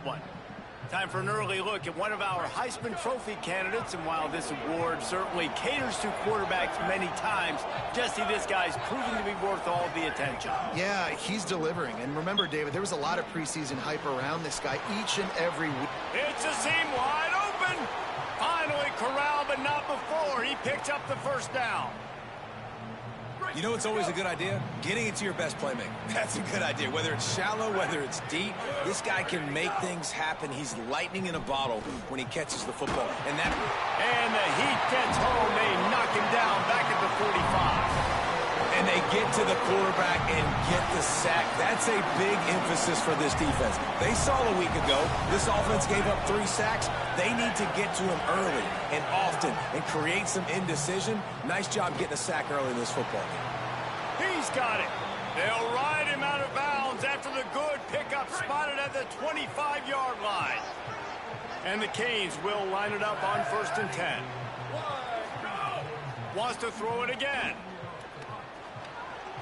one. Time for an early look at one of our Heisman Trophy candidates, and while this award certainly caters to quarterbacks many times, Jesse, this guy's proving to be worth all the attention. Yeah, he's delivering. And remember, David, there was a lot of preseason hype around this guy each and every week. It's a seam wide open. Finally corralled, but not before. He picks up the first down. You know it's always a good idea? Getting it to your best playmaker. That's a good idea. Whether it's shallow, whether it's deep, this guy can make things happen. He's lightning in a bottle when he catches the football. And the heat gets home. They knock him down back at the 45. And they get to the quarterback and get the sack. That's a big emphasis for this defense. They saw a week ago this offense gave up 3 sacks. They need to get to him early and often and create some indecision. Nice job getting a sack early in this football game. He's got it. They'll ride him out of bounds after the good pickup spotted at the 25-yard line. And the Canes will line it up on 1st and 10. Wants to throw it again.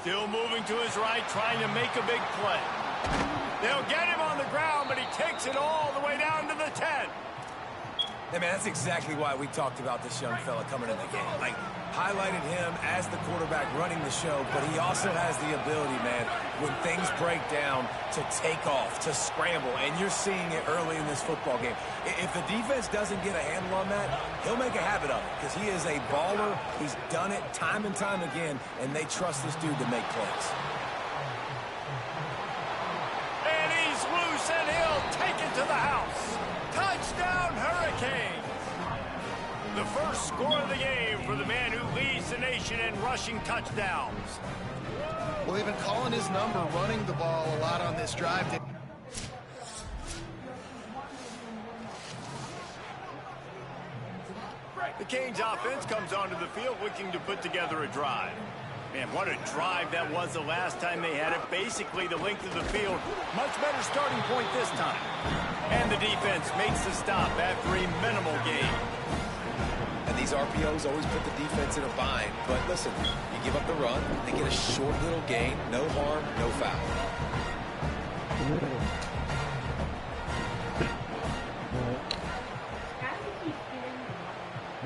Still moving to his right, trying to make a big play. They'll get him on the ground, but he takes it all the way down to the 10. Hey, man, that's exactly why we talked about this young fella coming in the game. Like, highlighted him as the quarterback running the show, but he also has the ability, man, when things break down, to take off, to scramble, and you're seeing it early in this football game. If the defense doesn't get a handle on that, he'll make a habit of it, because he is a baller. He's done it time and time again, and they trust this dude to make plays. And he's loose, and he'll take it to the house. Touchdown, Hurricanes! The first score of the game for the man who leads the nation in rushing touchdowns. Well, they've been calling his number, running the ball a lot on this drive. The Canes offense comes onto the field looking to put together a drive. Man, what a drive that was the last time they had it. Basically the length of the field. Much better starting point this time. And the defense makes the stop after a minimal gain. And these RPOs always put the defense in a bind. But listen, you give up the run, they get a short little gain. No harm, no foul.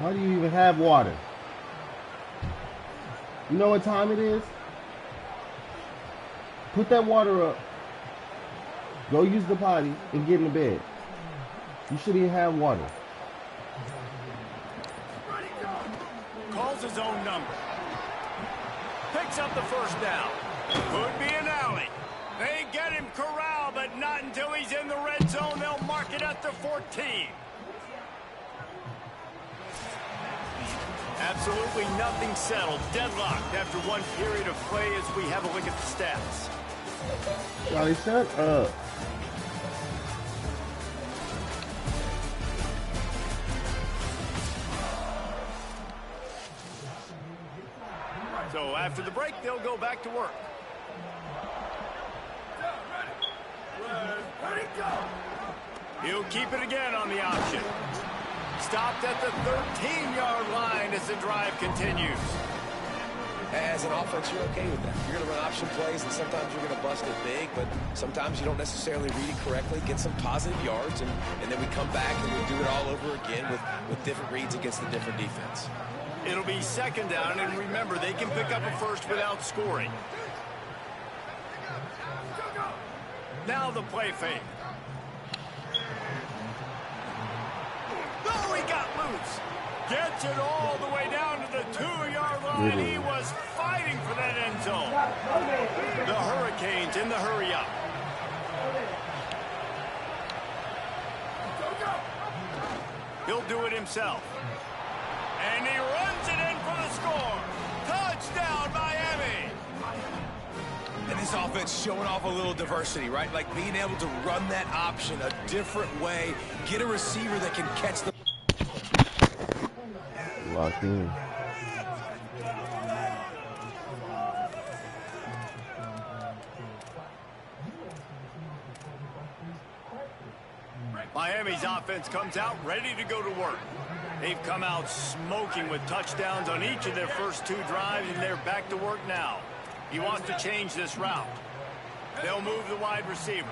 Why do you even have water? You know what time it is? Put that water up. Go use the potty and get in the bed. You shouldn't even have water. Calls his own number. Picks up the first down. Could be an alley. They get him corralled, but not until he's in the red zone. They'll mark it at the 14. Absolutely nothing settled. Deadlocked after one period of play as we have a look at the stats. Charlie, shut up. So after the break, they'll go back to work. He'll keep it again on the option. Stopped at the 13-yard line as the drive continues. As an offense, you're okay with that. You're going to run option plays, and sometimes you're going to bust it big, but sometimes you don't necessarily read it correctly, get some positive yards, and then we come back and we do it all over again with different reads against the different defense. It'll be second down, and remember, they can pick up a first without scoring. Now the play fake. Oh, he got loose. Gets it all the way down to the 2-yard line. He was fighting for that end zone. The Hurricanes in the hurry-up. He'll do it himself. And he runs it in for the score. Touchdown, Miami. And this offense showing off a little diversity, right? Like being able to run that option a different way, get a receiver that can catch the... Locked in. Miami's offense comes out ready to go to work. They've come out smoking with touchdowns on each of their first 2 drives, and they're back to work now. He wants to change this route. They'll move the wide receiver.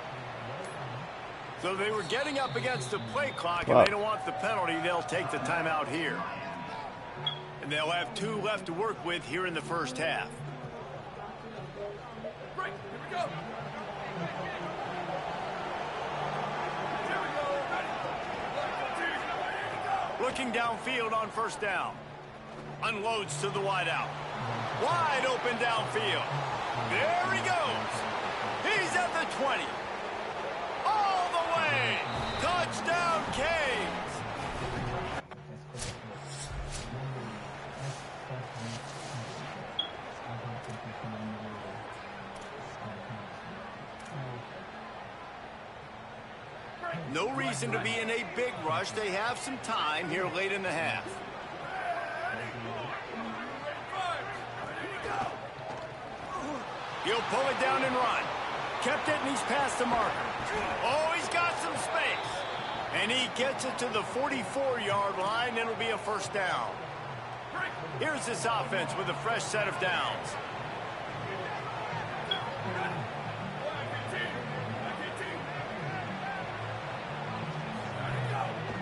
So they were getting up against the play clock, and they don't want the penalty. They'll take the timeout here. And they'll have 2 left to work with here in the first half. Break. Here we go. Looking downfield on first down. Unloads to the wideout. Wide open downfield. There he goes. He's at the 20. All the way. Touchdown, Canes. No reason to be in a big rush. They have some time here late in the half. He'll pull it down and run. Kept it, and he's past the marker. Oh, he's got some space. And he gets it to the 44-yard line. It'll be a first down. Here's this offense with a fresh set of downs.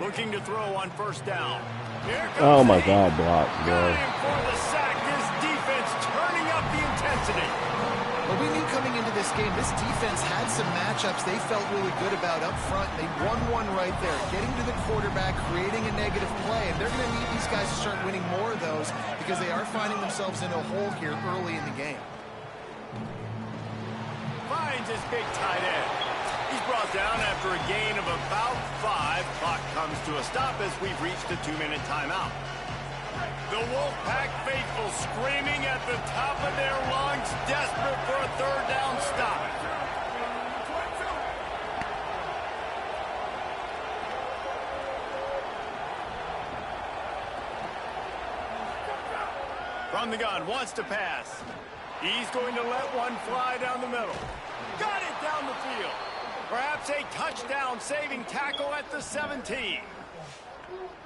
Looking to throw on first down. Here comes Oh my God, block, bro. for the sack. This defense turning up the intensity. Well, we knew coming into this game, this defense had some matchups they felt really good about up front. They won one right there, getting to the quarterback, creating a negative play, and they're going to need these guys to start winning more of those because they are finding themselves in a hole here early in the game. Finds his big tight end. He's brought down after a gain of about 5. Clock comes to a stop as we've reached a 2-minute timeout. The Wolfpack faithful screaming at the top of their lungs, desperate for a third down stop. From the gun, wants to pass. He's going to let one fly down the middle. Got it down the field. Perhaps a touchdown-saving tackle at the 17.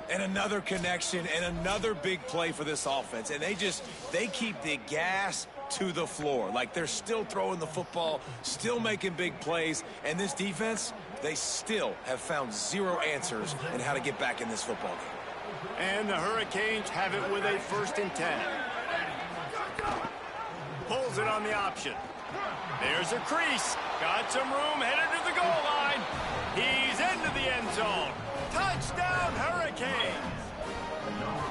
And another connection and another big play for this offense. And they keep the gas to the floor. Like they're still throwing the football, still making big plays. And this defense, they still have found 0 answers in how to get back in this football game. And the Hurricanes have it with a 1st and 10. Pulls it on the option. There's a crease. Got some room, headed to the goal line. He's into the end zone. Touchdown, Hurricanes.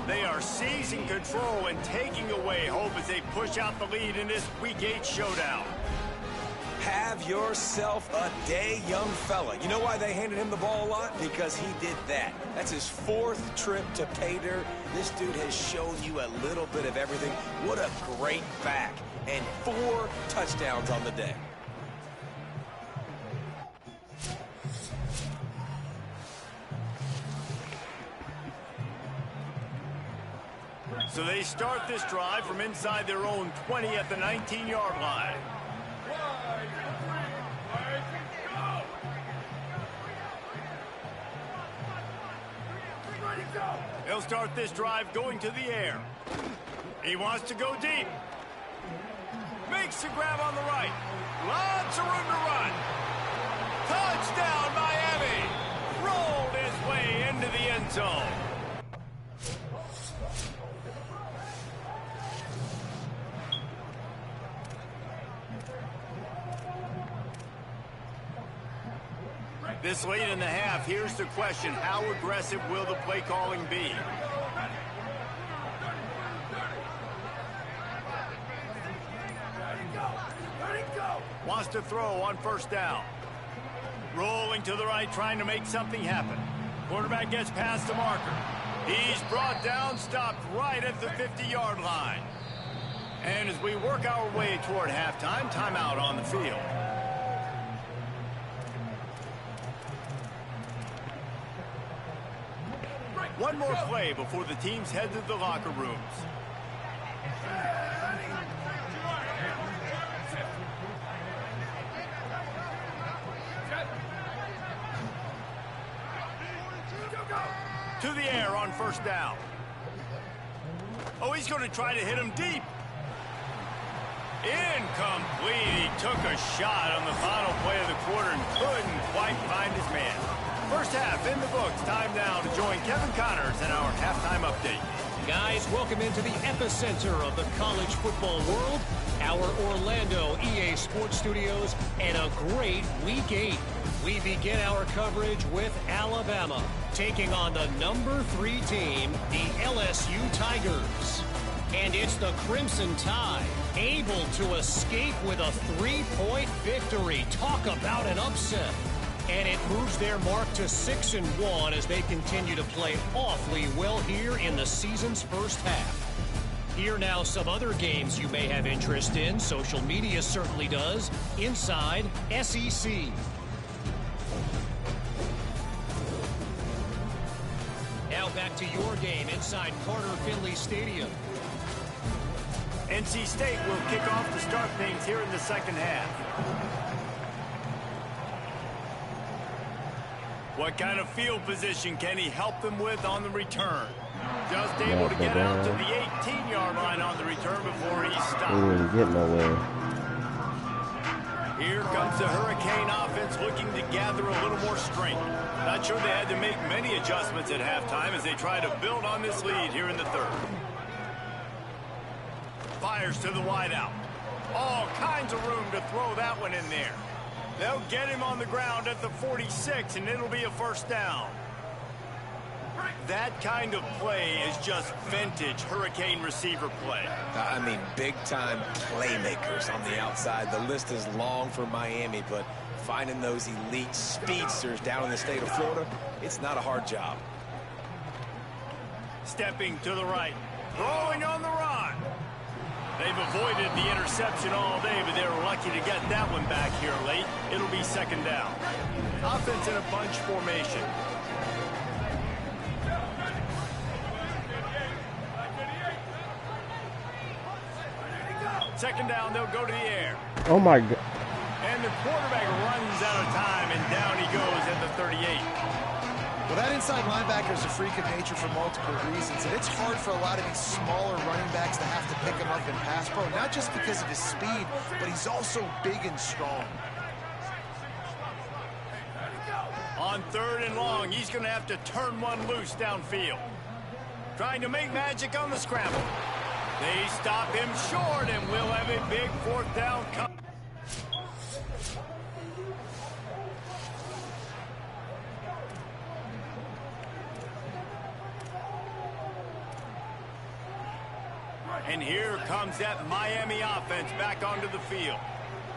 They are seizing control and taking away hope as they push out the lead in this Week 8 showdown. Have yourself a day, young fella. You know why they handed him the ball a lot? Because he did that. That's his 4th trip to pay dirt. This dude has shown you a little bit of everything. What a great back. And 4 touchdowns on the day. So they start this drive from inside their own 20 at the 19-yard line. He'll start this drive going to the air. He wants to go deep. Makes the grab on the right. Lots of room to run. Touchdown, Miami. Rolled his way into the end zone. This late in the half, here's the question. How aggressive will the play calling be? Wants to throw on first down. Rolling to the right, trying to make something happen. Quarterback gets past the marker. He's brought down, stopped right at the 50-yard line. And as we work our way toward halftime, timeout on the field. One more play before the teams head to the locker rooms. To the air on first down. Oh, he's going to try to hit him deep. Incomplete. He took a shot on the final play of the quarter and couldn't quite back behind his man. First half in the books. Time now to join Kevin Connors in our halftime update. Guys, welcome into the epicenter of the college football world, our Orlando EA Sports Studios, and a great Week 8. We begin our coverage with Alabama, taking on the number 3 team, the LSU Tigers. And it's the Crimson Tide, able to escape with a 3-point victory. Talk about an upset. And it moves their mark to 6-1 as they continue to play awfully well here in the season's first half. Here now some other games you may have interest in. Social media certainly does. Inside SEC. Now back to your game inside Carter Finley Stadium. NC State will kick off to start things here in the second half. What kind of field position can he help them with on the return? Just able to get out to the 18-yard line on the return before he stopped. He didn't get nowhere. Here comes the Hurricane offense looking to gather a little more strength. Not sure they had to make many adjustments at halftime as they try to build on this lead here in the third. Fires to the wideout. All kinds of room to throw that one in there. They'll get him on the ground at the 46, and it'll be a first down. That kind of play is just vintage Hurricane receiver play. I mean, big-time playmakers on the outside. The list is long for Miami, but finding those elite speedsters down in the state of Florida, it's not a hard job. Stepping to the right. Throwing on the run. They've avoided the interception all day, but they were lucky to get that one back here late. It'll be second down. Offense in a bunch formation. Second down, they'll go to the air. Oh, my God. And the quarterback runs out of time, and down he goes at the 38. Well, that inside linebacker is a freak of nature for multiple reasons, and it's hard for a lot of these smaller running backs to have to pick him up in pass pro, not just because of his speed, but he's also big and strong. On third and long, he's going to have to turn one loose downfield. Trying to make magic on the scramble. They stop him short, and we'll have a big fourth down come. And here comes that Miami offense back onto the field.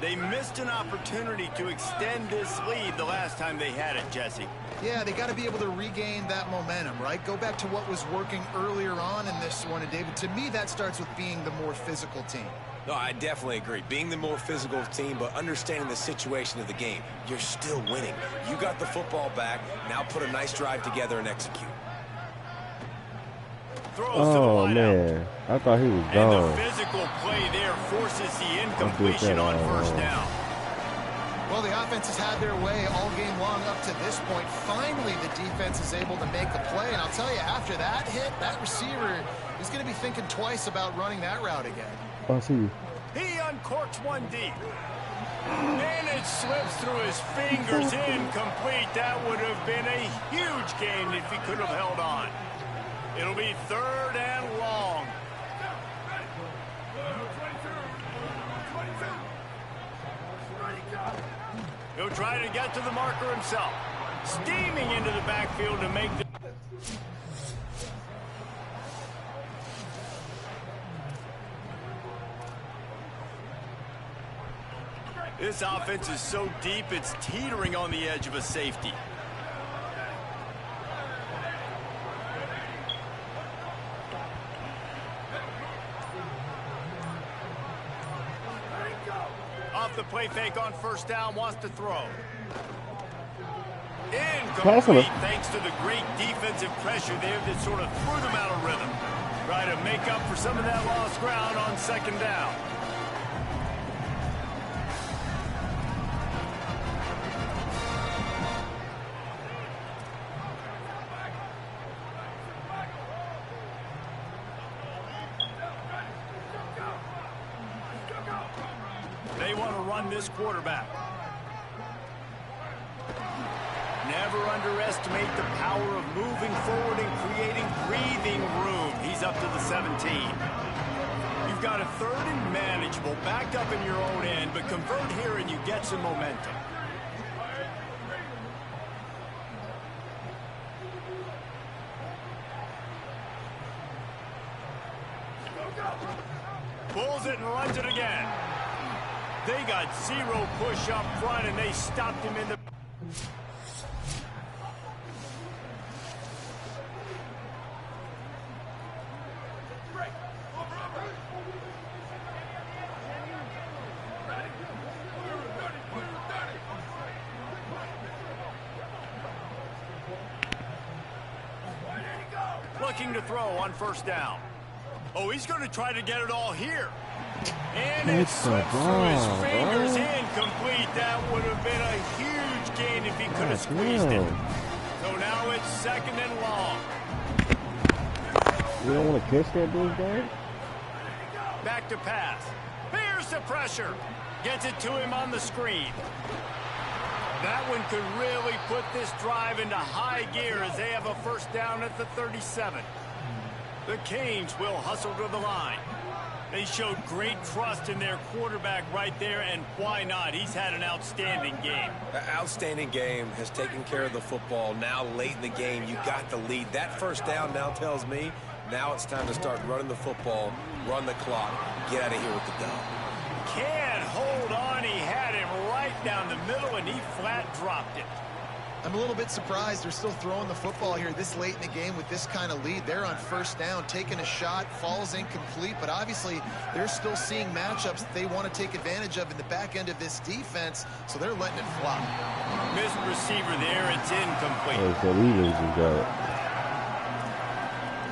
They missed an opportunity to extend this lead the last time they had it, Jesse. Yeah, they got to be able to regain that momentum, right? Go back to what was working earlier on in this one. And, David, to me, that starts with being the more physical team. No, I definitely agree. Being the more physical team, but understanding the situation of the game. You're still winning. You got the football back. Now put a nice drive together and execute. Oh, man. I thought he was gone. And the physical play there forces the incompletion on first down. Well, the offense has had their way all game long up to this point. Finally, the defense is able to make a play. And I'll tell you, after that hit, that receiver is going to be thinking twice about running that route again. I see you. He uncorks one deep. And it slips through his fingers, incomplete. That would have been a huge gain if he could have held on. It'll be third and long. He'll try to get to the marker himself. Steaming into the backfield to make the... This offense is so deep, it's teetering on the edge of a safety. Off the play fake on first down, wants to throw. Incomplete thanks to the great defensive pressure there that sort of threw them out of rhythm. Try to make up for some of that lost ground on second down. They want to run this quarterback. Never underestimate the power of moving forward and creating breathing room. He's up to the 17. You've got a third and manageable, backed up in your own end, but convert here and you get some momentum. Pulls it and runs it again. They got zero push up front, and they stopped him in the... Looking to throw on first down. Oh, he's going to try to get it all here. And it slips through his fingers, incomplete. That would have been a huge gain if he could have squeezed it. So now it's second and long. You don't want to catch that big guy? Back to pass. Here's the pressure. Gets it to him on the screen. That one could really put this drive into high gear as they have a first down at the 37. The Canes will hustle to the line. They showed great trust in their quarterback right there, and why not? He's had an outstanding game. An outstanding game, has taken care of the football. Now late in the game, you got the lead. That first down now tells me now it's time to start running the football, run the clock, get out of here with the dub. Can't hold on. He had him right down the middle, and he flat dropped it. I'm a little bit surprised they're still throwing the football here this late in the game with this kind of lead. They're on first down, taking a shot, falls incomplete, but obviously they're still seeing matchups that they want to take advantage of in the back end of this defense, so they're letting it fly. Missed receiver there, it's incomplete. Oh, so we lose the job.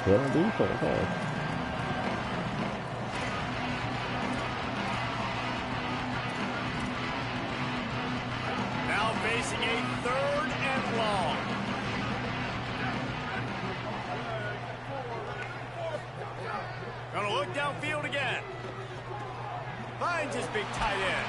What do sometimes? Now facing a third and long. Gonna look downfield again. Finds his big tight end.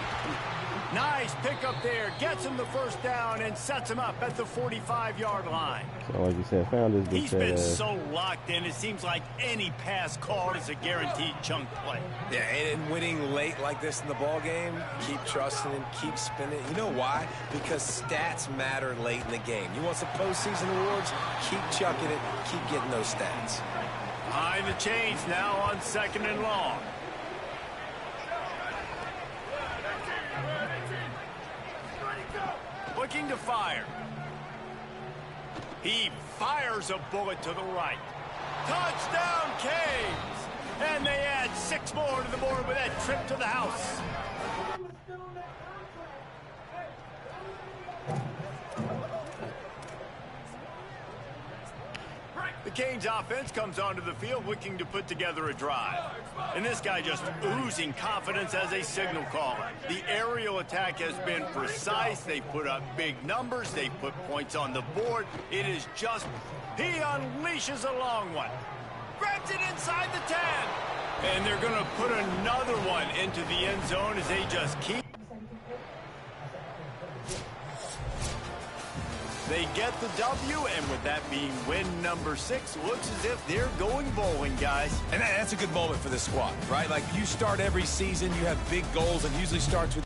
Nice pick up there. Gets him the first down and sets him up at the 45-yard line. So like you said, found his big He's been so locked in, it seems like any pass called is a guaranteed chunk play. Yeah, and winning late like this in the ball game, keep trusting him, keep spinning. You know why? Because stats matter late in the game. You want some postseason awards? Keep chucking it, keep getting those stats. Behind the chains now on second and long. Looking to fire. He fires a bullet to the right. Touchdown, Canes! And they add 6 more to the board with that trip to the house. The Canes offense comes onto the field looking to put together a drive. And this guy just oozing confidence as a signal caller. The aerial attack has been precise. They put up big numbers. They put points on the board. It is just, he unleashes a long one. Grabs it inside the 10. And they're going to put another one into the end zone as they just keep. They get the W, and with that being win number 6, looks as if they're going bowling, guys. And that's a good moment for this squad, right? Like, you start every season, you have big goals, and usually starts with...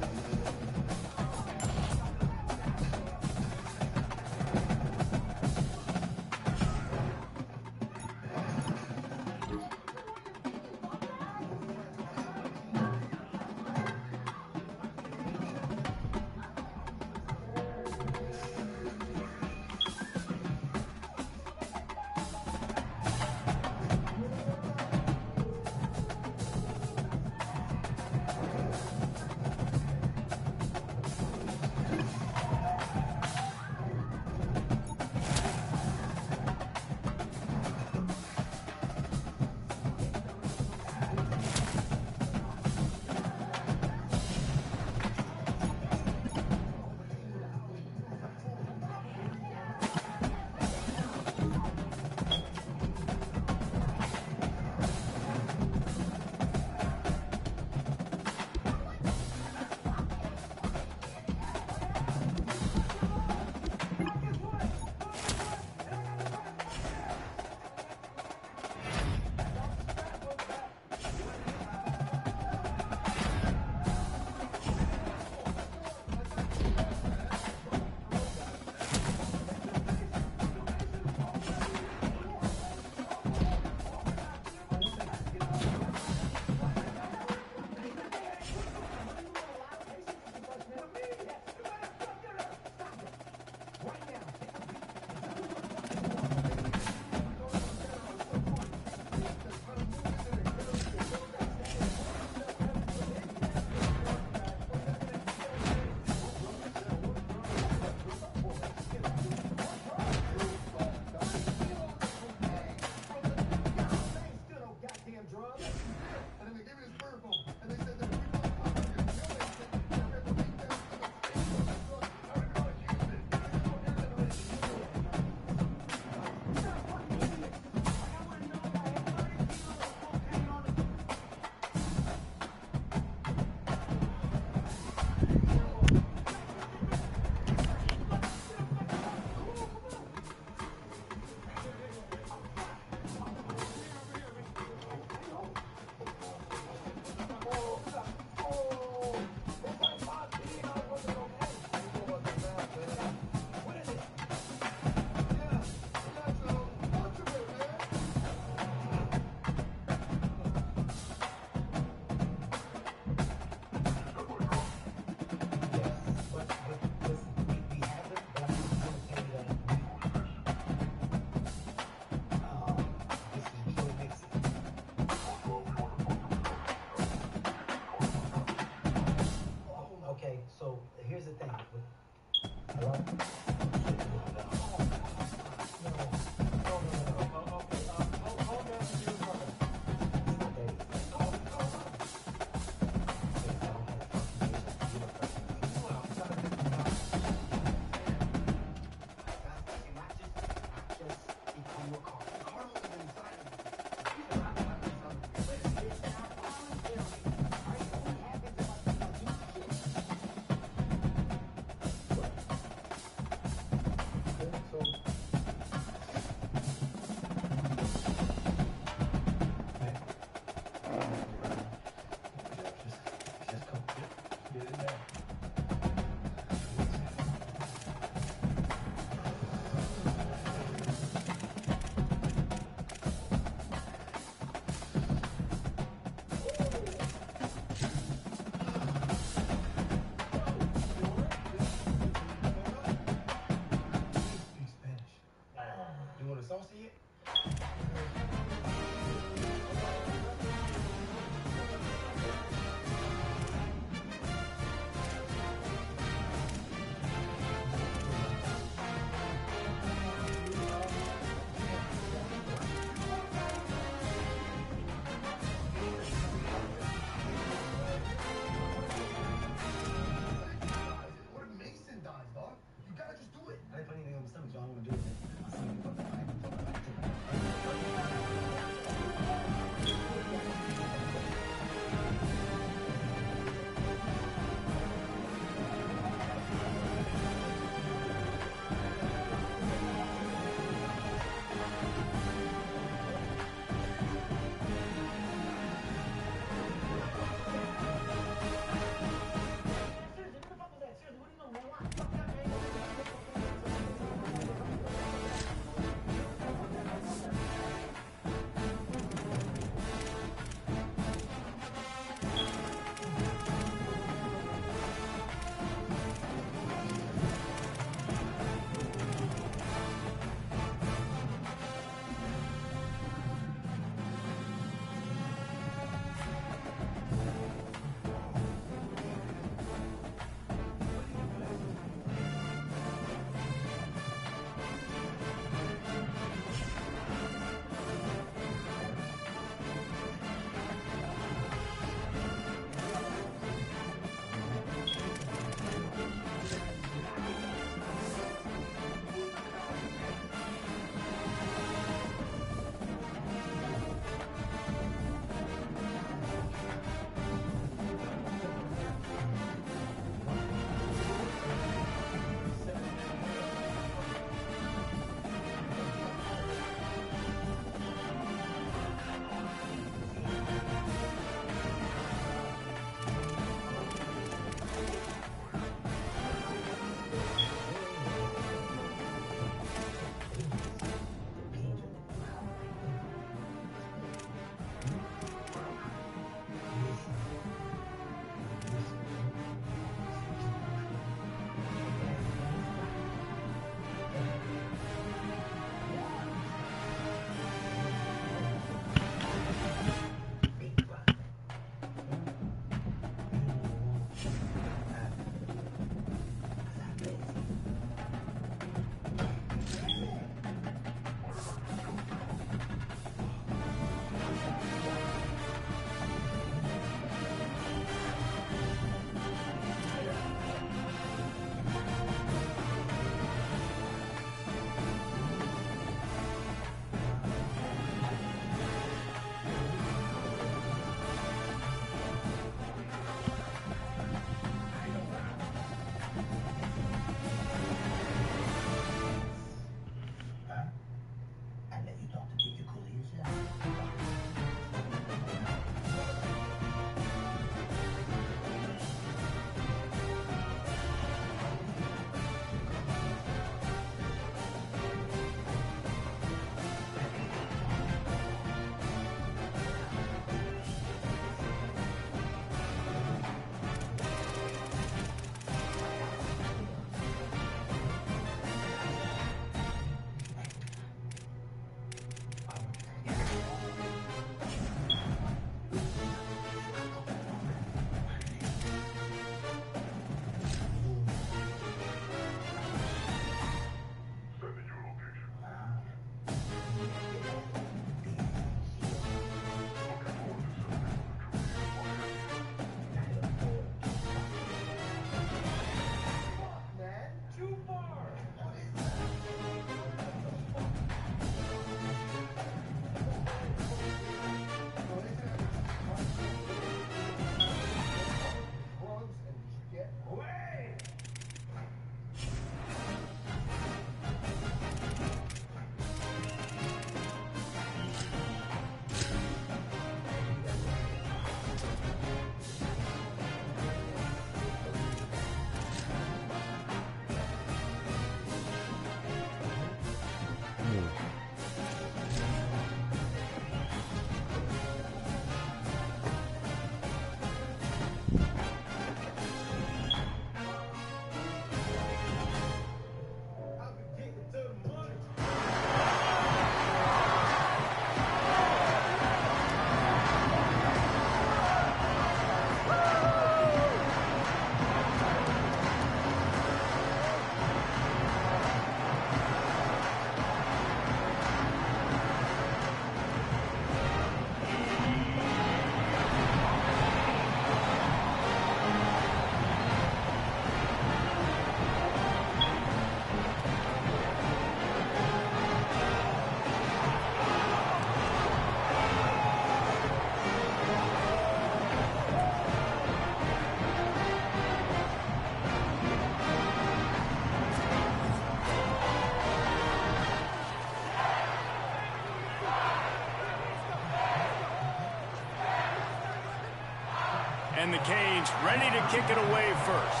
And the Canes ready to kick it away first.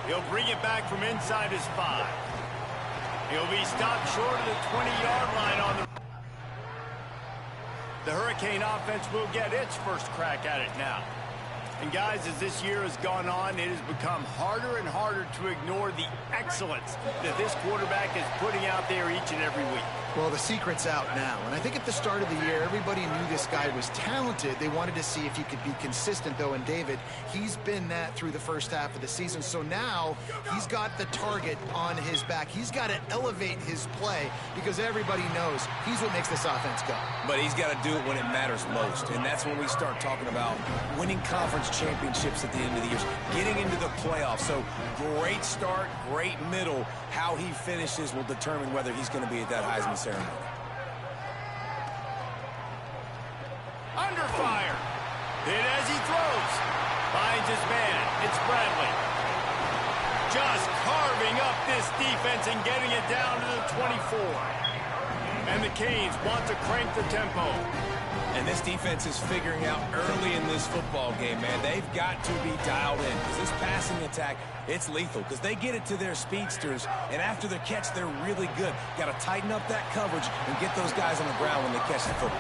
He'll bring it back from inside his 5. He'll be stopped short of the 20-yard line on the Hurricane offense will get its first crack at it now. And guys, as this year has gone on, it has become harder and harder to ignore the excellence that this quarterback is putting out there each and every week. Well, the secret's out now, and I think at the start of the year, everybody knew this guy was talented. They wanted to see if he could be consistent, though, and David, he's been that through the first half of the season. So now he's got the target on his back. He's got to elevate his play because everybody knows he's what makes this offense go. But he's got to do it when it matters most, and that's when we start talking about winning conference championships at the end of the year, getting into the playoffs. So great start, great middle. How he finishes will determine whether he's going to be at that Heisman ceremony. Under fire. Hit as he throws. Finds his man. It's Bradley. Just carving up this defense and getting it down to the 24. And the Canes want to crank the tempo. And this defense is figuring out early in this football game, man. They've got to be dialed in because this passing attack, it's lethal because they get it to their speedsters, and after the catch, they're really good. Got to tighten up that coverage and get those guys on the ground when they catch the football.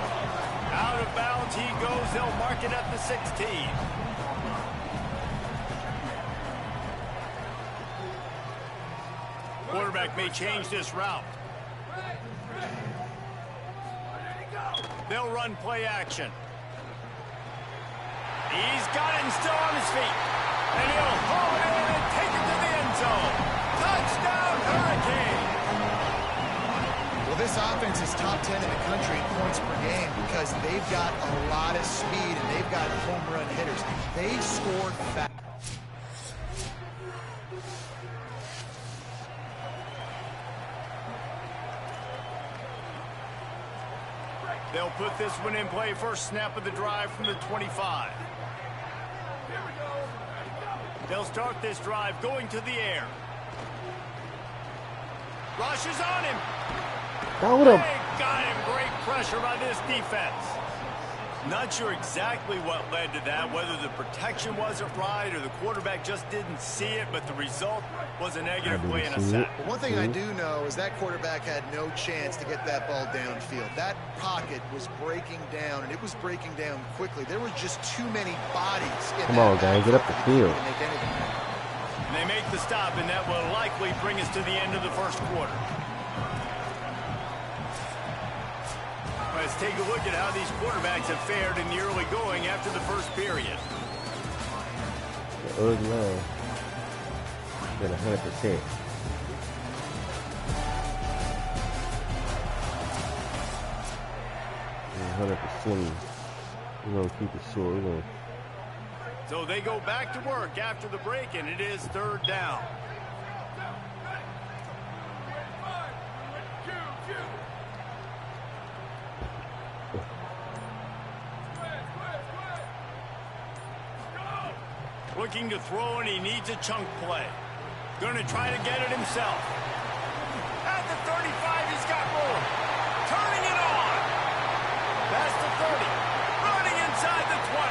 Out of bounds he goes. They'll mark it at the 16. Quarterback may change this route. They'll run play action. He's got it and still on his feet. And he'll haul it in and take it to the end zone. Touchdown, Hurricane! Well, this offense is top 10 in the country in points per game because they've got a lot of speed and they've got home run hitters. They scored fast. They'll put this one in play. First snap of the drive from the 25. They'll start this drive going to the air. Rush is on him. They got him. Great pressure by this defense. Not sure exactly what led to that, whether the protection wasn't right or the quarterback just didn't see it, but the result was a negative play and a sack. Well, one thing I do know is that quarterback had no chance to get that ball downfield. That pocket was breaking down, and it was breaking down quickly. There were just too many bodies in Come on, guys, get up the field. And they make the stop, and that will likely bring us to the end of the first quarter. Let's take a look at how these quarterbacks have fared in the early going after the first period. The early line. At 100%. And 100%. We're going to keep it short. We're going to... So they go back to work after the break, and it is third down. Looking to throw, and he needs a chunk play. Going to try to get it himself. At the 35, he's got room. Turning it on. That's the 30. Running inside the 20.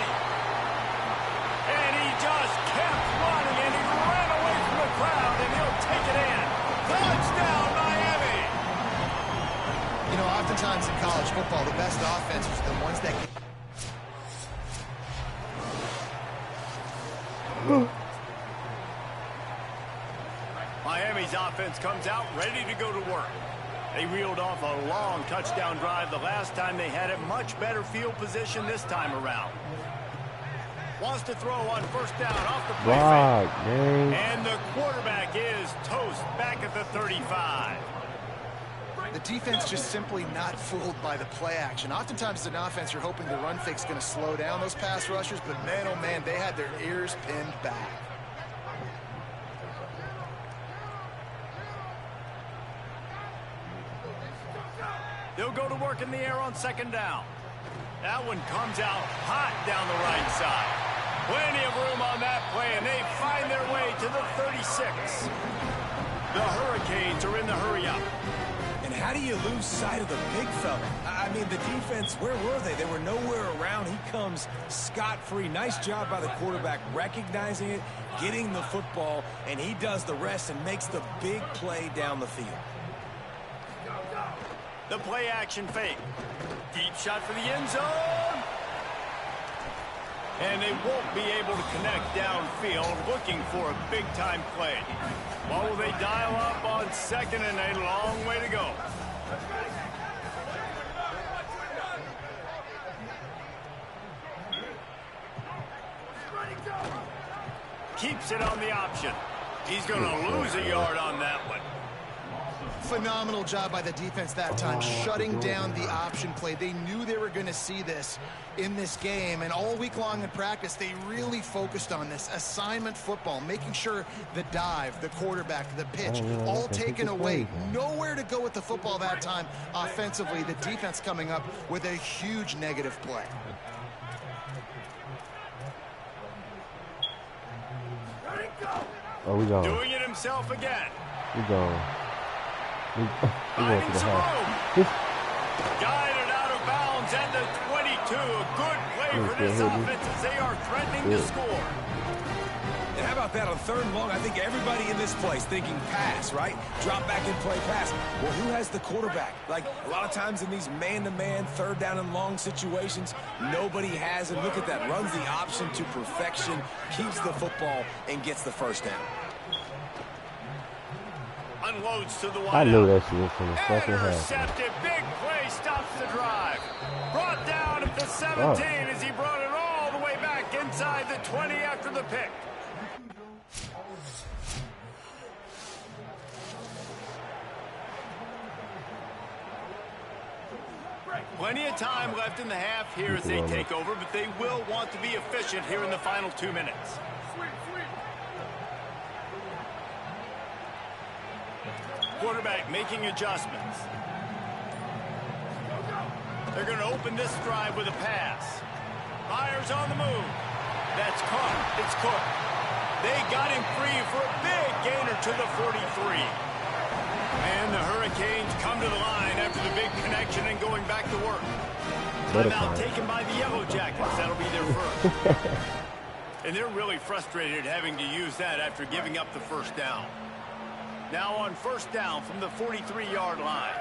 And he just kept running, and he ran away from the crowd, and he'll take it in. Touchdown, Miami. You know, oftentimes in college football, the best offenses are the ones that can... Miami's offense comes out ready to go to work. They reeled off a long touchdown drive the last time they had it. Much better field position this time around. Wants to throw on first down off the play fake. And the quarterback is toast back at the 35. The defense just simply not fooled by the play action. Oftentimes as an offense, you're hoping the run fake's going to slow down those pass rushers, but man, oh man, they had their ears pinned back. They'll go to work in the air on second down. That one comes out hot down the right side. Plenty of room on that play, and they find their way to the 36. The Hurricanes are in the hurry-up. And how do you lose sight of the big fella? I mean, the defense, where were they? They were nowhere around. He comes scot-free. Nice job by the quarterback recognizing it, getting the football, and he does the rest and makes the big play down the field. The play action fake. Deep shot for the end zone. And they won't be able to connect downfield, looking for a big-time play. What will they dial up on 2nd and a long way to go? Keeps it on the option. He's going to lose a yard on that one. Phenomenal job by the defense that time, shutting down the option play. They knew they were going to see this in this game, and all week long in practice, they really focused on this assignment football, making sure the dive, the quarterback, the pitch, all taken away. Nowhere to go with the football that time offensively. The defense coming up with a huge negative play. Oh, we gone. Doing it himself again. We gone. We going to the house. Guided out of bounds at the 22. A good play for this offense as they are threatening to score. And how about that on 3rd and long? I think everybody in this place thinking pass, right? Drop back and play pass. Well, who has the quarterback? Like, a lot of times in these man-to-man, 3rd down and long situations, nobody has. And look at that. Runs the option to perfection, keeps the football, and gets the 1st down. Unloads to the wide. I knew that shit was from the second half. Intercepted. Big play. Stops the drive. Brought down at the 17 as he brought it all the way back inside the 20 after the pick. Plenty of time left in the half here as they take over, but they will want to be efficient here in the final 2 minutes. Quarterback making adjustments. They're going to open this drive with a pass. Myers on the move. That's caught. It's Cook. They got him free for a big gainer to the 43. And the Hurricanes come to the line after the big connection and going back to work. Timeout taken by the Yellow Jackets. That'll be their first. And they're really frustrated having to use that after giving up the 1st down. Now on 1st down from the 43-yard line.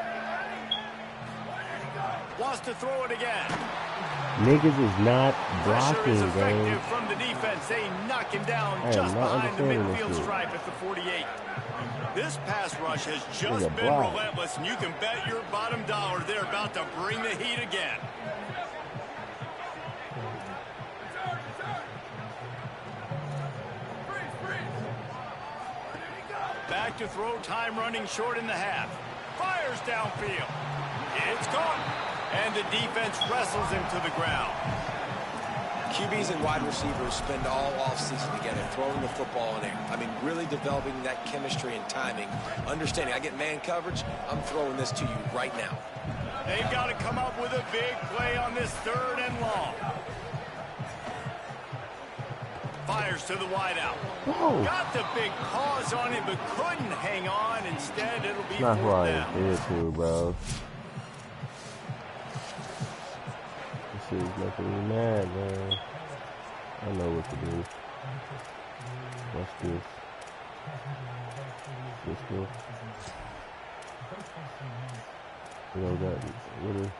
Wants to throw it again. Niggas is not blocking, Pressure is effective man. from the defense. They knock him down just behind the midfield stripe at the 48. This pass rush has just been relentless, and you can bet your bottom dollar they're about to bring the heat again. Back to throw, time running short in the half. Fires downfield. It's caught. And the defense wrestles him to the ground. QBs and wide receivers spend all offseason together throwing the football in air. I mean, really developing that chemistry and timing. Understanding, I get man coverage, I'm throwing this to you right now. They've got to come up with a big play on this 3rd and long. Fires to the wideout. Got the big pause on it, but couldn't hang on. Instead, it'll be 4th down. It too, bro. This is making me mad, man. I know what to do. What's this? What's this? You know that? What is?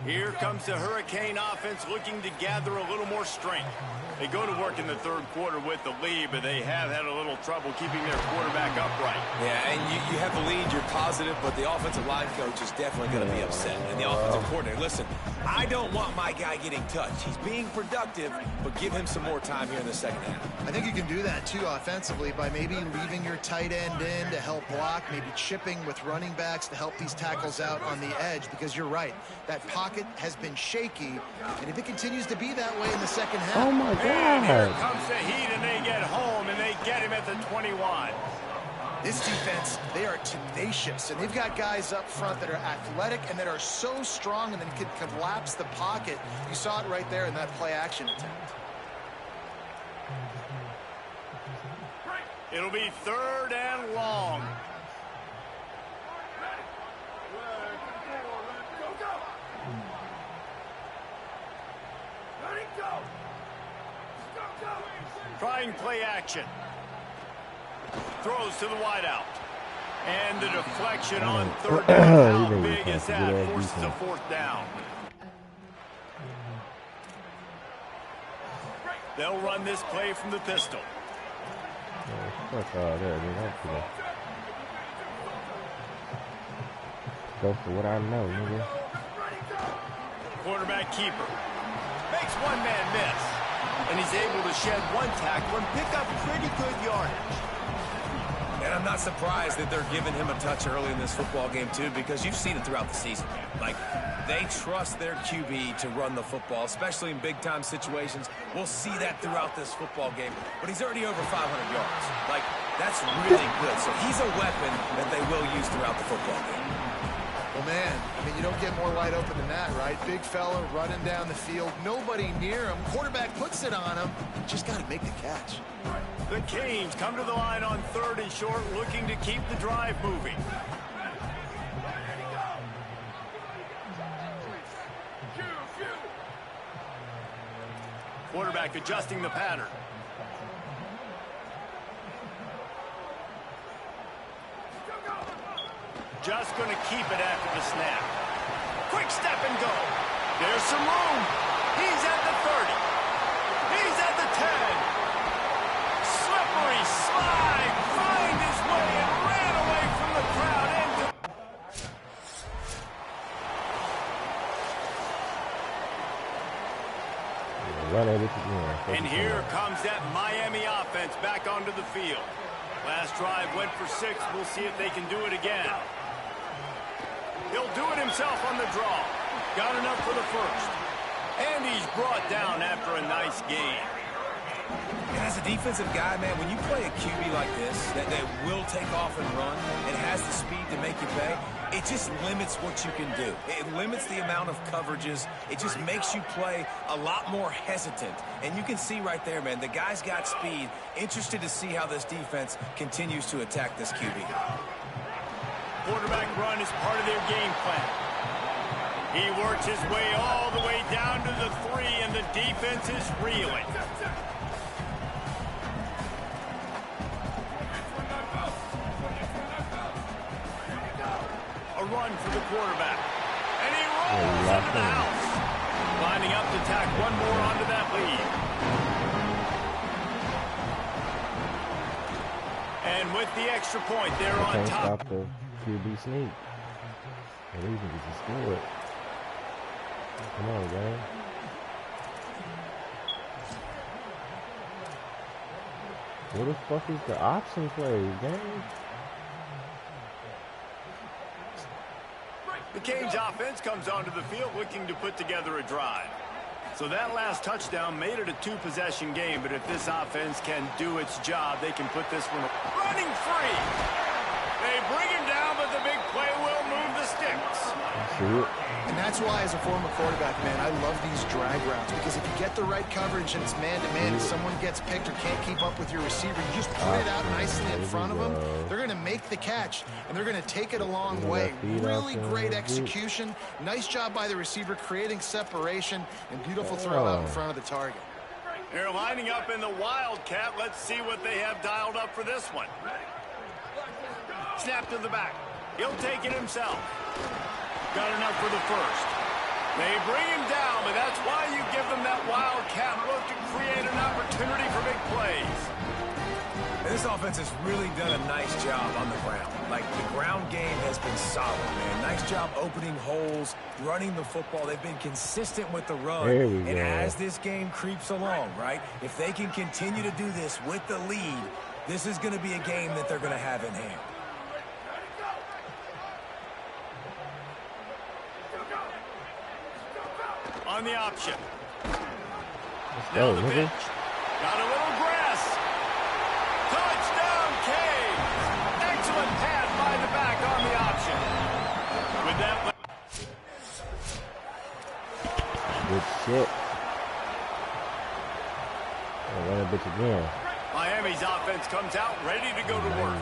Here comes the Hurricane offense looking to gather a little more strength. They go to work in the 3rd quarter with the lead, but they have had a little trouble keeping their quarterback upright. Yeah, and you have the lead, you're positive, but the offensive line coach is definitely going to be upset. And the offensive coordinator, listen, I don't want my guy getting touched. He's being productive, but give him some more time here in the 2nd half. I think you can do that, too, offensively, by maybe leaving your tight end in to help block, maybe chipping with running backs to help these tackles out on the edge, because you're right. That pocket has been shaky, and if it continues to be that way in the 2nd half... Oh, my God. And here comes the heat, and they get home, and they get him at the 21. This defense, they are tenacious, and they've got guys up front that are athletic and that are so strong and then can collapse the pocket. You saw it right there in that play-action attempt. It'll be 3rd and long. Trying play action. Throws to the wideout. And the deflection on 3rd down. How big is that? Forces a 4th down. They'll run this play from the pistol. Go for what I know, nigga. Quarterback keeper. Makes one man miss. And he's able to shed 1 tackle and pick up pretty good yardage. And I'm not surprised that they're giving him a touch early in this football game, too, because you've seen it throughout the season. Like, they trust their QB to run the football, especially in big-time situations. We'll see that throughout this football game. But he's already over 500 yards. Like, that's really good. So he's a weapon that they will use throughout the football game. Well, man, I mean, you don't get more wide open than that, right? Big fella running down the field, nobody near him. Quarterback puts it on him. Just got to make the catch. The Canes come to the line on 3rd and short, looking to keep the drive moving. Quarterback adjusting the pattern. Just going to keep it after the snap. Quick step and go. There's some room. He's at the 30. He's at the 10. Slippery slide. Find his way and ran away from the crowd. And here comes that Miami offense back onto the field. Last drive went for 6. We'll see if they can do it again. He'll do it himself on the draw. Got enough for the 1st. And he's brought down after a nice game. And as a defensive guy, man, when you play a QB like this, that will take off and run, and has the speed to make you pay, it just limits what you can do. It limits the amount of coverages. It just makes you play a lot more hesitant. And you can see right there, man, the guy's got speed. Interested to see how this defense continues to attack this QB. Quarterback run is part of their game plan. He works his way all the way down to the 3, and the defense is reeling. A run for the quarterback. And he rolls into the house. Lining up to tack one more onto that lead. And with the extra point, they're on top. Stop the QB sneak. At least he can score it. Come on, man. What the fuck is the option play, gang? The Canes offense comes onto the field looking to put together a drive. So that last touchdown made it a 2-possession game, but if this offense can do its job, they can put this one running free. They bring him down, but the big play will move the sticks. And that's why, as a former quarterback, man, I love these drag routes, because if you get the right coverage and it's man-to-man, if someone gets picked or can't keep up with your receiver, you just put it out nicely in front of them. They're going to make the catch, and they're going to take it a long way. Really great execution. Nice job by the receiver creating separation, and beautiful throw out in front of the target. They're lining up in the Wildcat. Let's see what they have dialed up for this one. Snap to the back. He'll take it himself. Got enough for the 1st. They bring him down, but that's why you give them that Wildcat look to create an opportunity for big plays. And this offense has really done a nice job on the ground. Like, the ground game has been solid, man. Nice job opening holes, running the football. They've been consistent with the run. And as this game creeps along, right, if they can continue to do this with the lead, this is going to be a game that they're going to have in hand. On the option. Go, the pitch. Got a little grass. Touchdown, Canes. Excellent pass by the back on the option. With that. Good shit. Run a bitch again. Miami's offense comes out ready to go to work.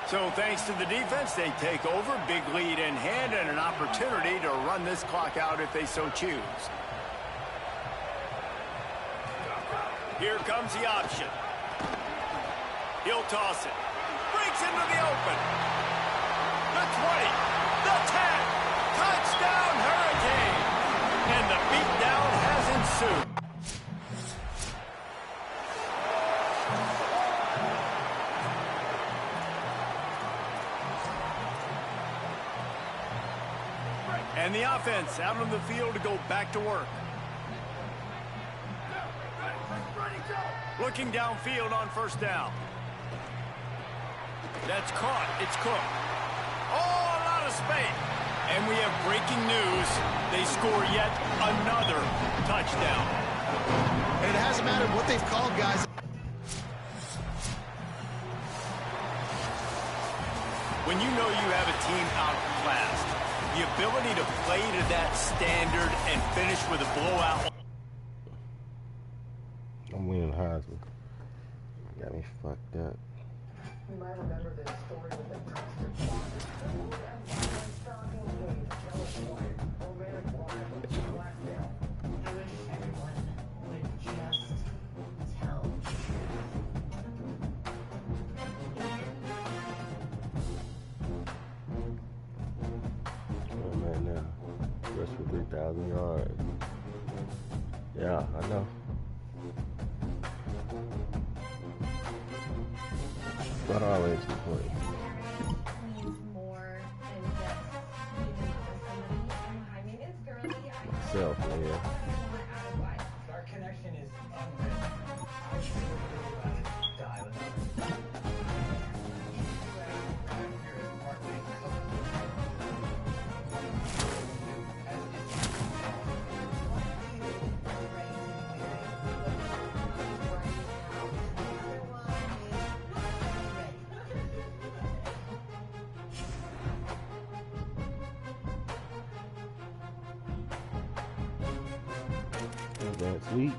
So thanks to the defense, they take over, big lead in hand, and an opportunity to run this clock out if they so choose. Here comes the option. He'll toss it. Breaks into the open. The 20, the 10, touchdown Hurricane. And the beatdown has ensued. And the offense out on the field to go back to work. Looking downfield on first down. That's caught. It's Cook. Oh, a lot of space. And we have breaking news. They score yet another touchdown. And it hasn't mattered what they've called, guys. When you know you have a team outclassed, the ability to play to that standard and finish with a blowout. I'm winning Heisman. Got me fucked up. You might remember this story with the I wish everyone would just tell. Oh man, now just for 3,000 yards. Yeah, I know. But always the point. More than just I mean, it's girly. Self, yeah. Our connection is unreal. That's sweet.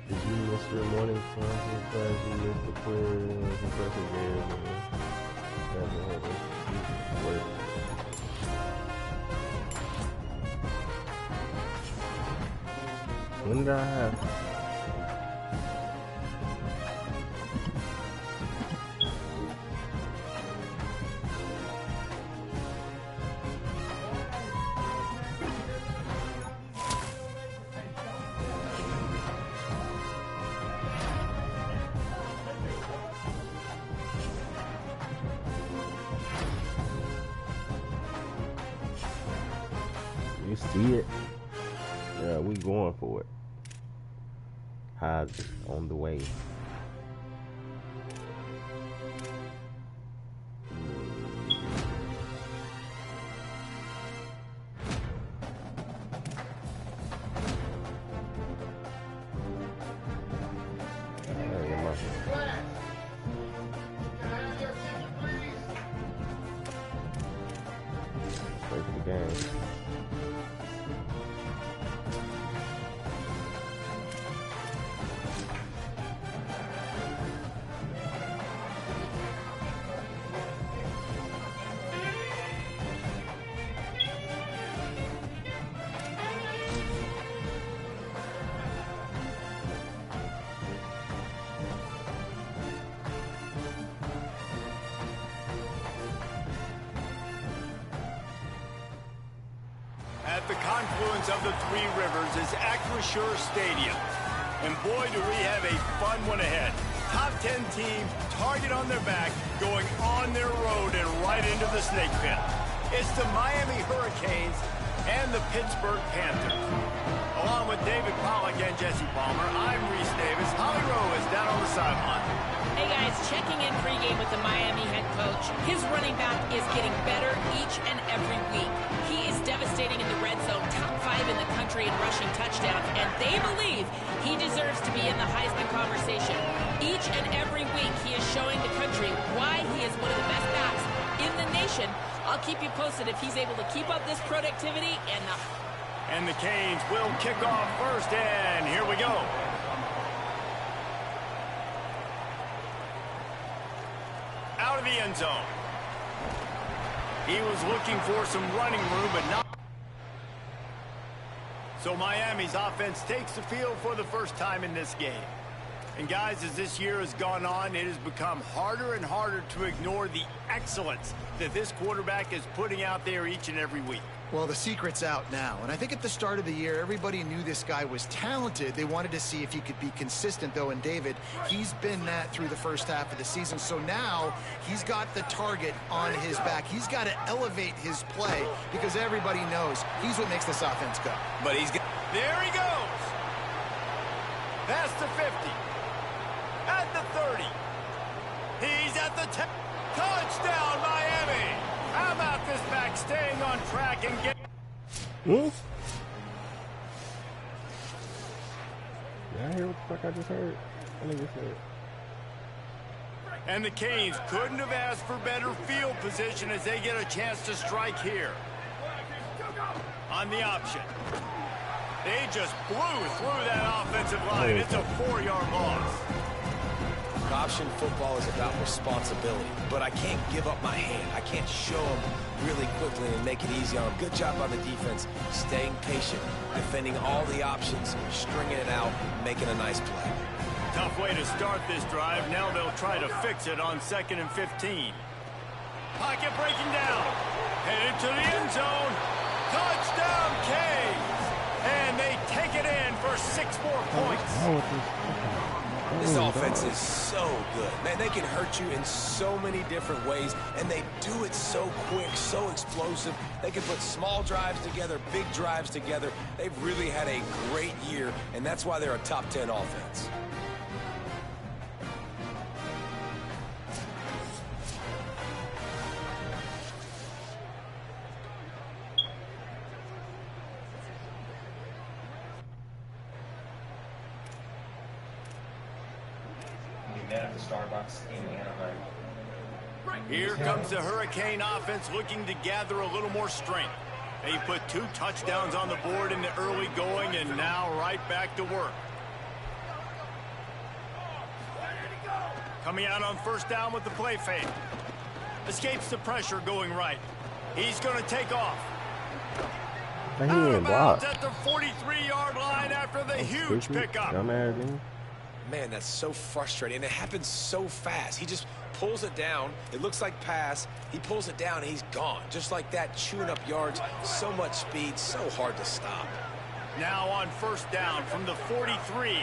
Did you miss your morning class because you missed the quiz professor gave? Work. When did I have? You see it? Yeah, we going for it. Has on the way. Play for the game. At the confluence of the Three Rivers is Acrisure Stadium. And boy, do we have a fun one ahead. Top 10 team, target on their back, going on their road and right into the snake pit. It's the Miami Hurricanes and the Pittsburgh Panthers. Along with David Pollack and Jesse Palmer, I'm Reese Davis. Holly Rowe is down on the sideline. Hey guys, checking in pregame with the Miami head coach. coach. His running back is getting better each and every week. He is devastating in the red zone, top 5 in the country in rushing touchdowns, and they believe he deserves to be in the Heisman conversation. Each and every week, he is showing the country why he is one of the best backs in the nation. I'll keep you posted if he's able to keep up this productivity And the Canes will kick off first, and here we go. Out of the end zone. He was looking for some running room, but not. So Miami's offense takes the field for the first time in this game. And guys, as this year has gone on, it has become harder and harder to ignore the excellence that this quarterback is putting out there each and every week. Well, the secret's out now, and I think at the start of the year, everybody knew this guy was talented. They wanted to see if he could be consistent, though, and David, he's been that through the first half of the season. So now he's got the target on his back. He's got to elevate his play because everybody knows he's what makes this offense go. But There he goes. Past the 50. At the 30. He's at the 10. Touchdown, Miami. How about this back staying on track and get... Did I hear what the fuck I just heard? I think it's it. And the Canes couldn't have asked for better field position as they get a chance to strike here. On the option. They just blew through that offensive line. It's a 4-yard loss. Option football is about responsibility, but I can't give up my hand. I can't show them really quickly and make it easy on them. Good job by the defense, staying patient, defending all the options, stringing it out, making a nice play. Tough way to start this drive. Now they'll try to fix it on 2nd and 15. Pocket breaking down. Headed to the end zone. Touchdown, Canes! And they take it in for 6 more points. This offense is so good. Man, they can hurt you in so many different ways, and they do it so quick, so explosive. They can put small drives together, big drives together. They've really had a great year, and that's why they're a top 10 offense. At the Starbucks in Anaheim. Here comes the Hurricane offense looking to gather a little more strength. They put 2 touchdowns on the board in the early going and now right back to work. Coming out on first down with the play fake. Escapes the pressure going right. He's going to take off. He Out ain't of bounds blocked. at the 43-yard line after the huge pickup. Dumbass nigga. Man, that's so frustrating, and it happens so fast. He just pulls it down. It looks like pass. He pulls it down, and he's gone. Just like that, chewing up yards. So much speed, so hard to stop. Now on first down from the 43.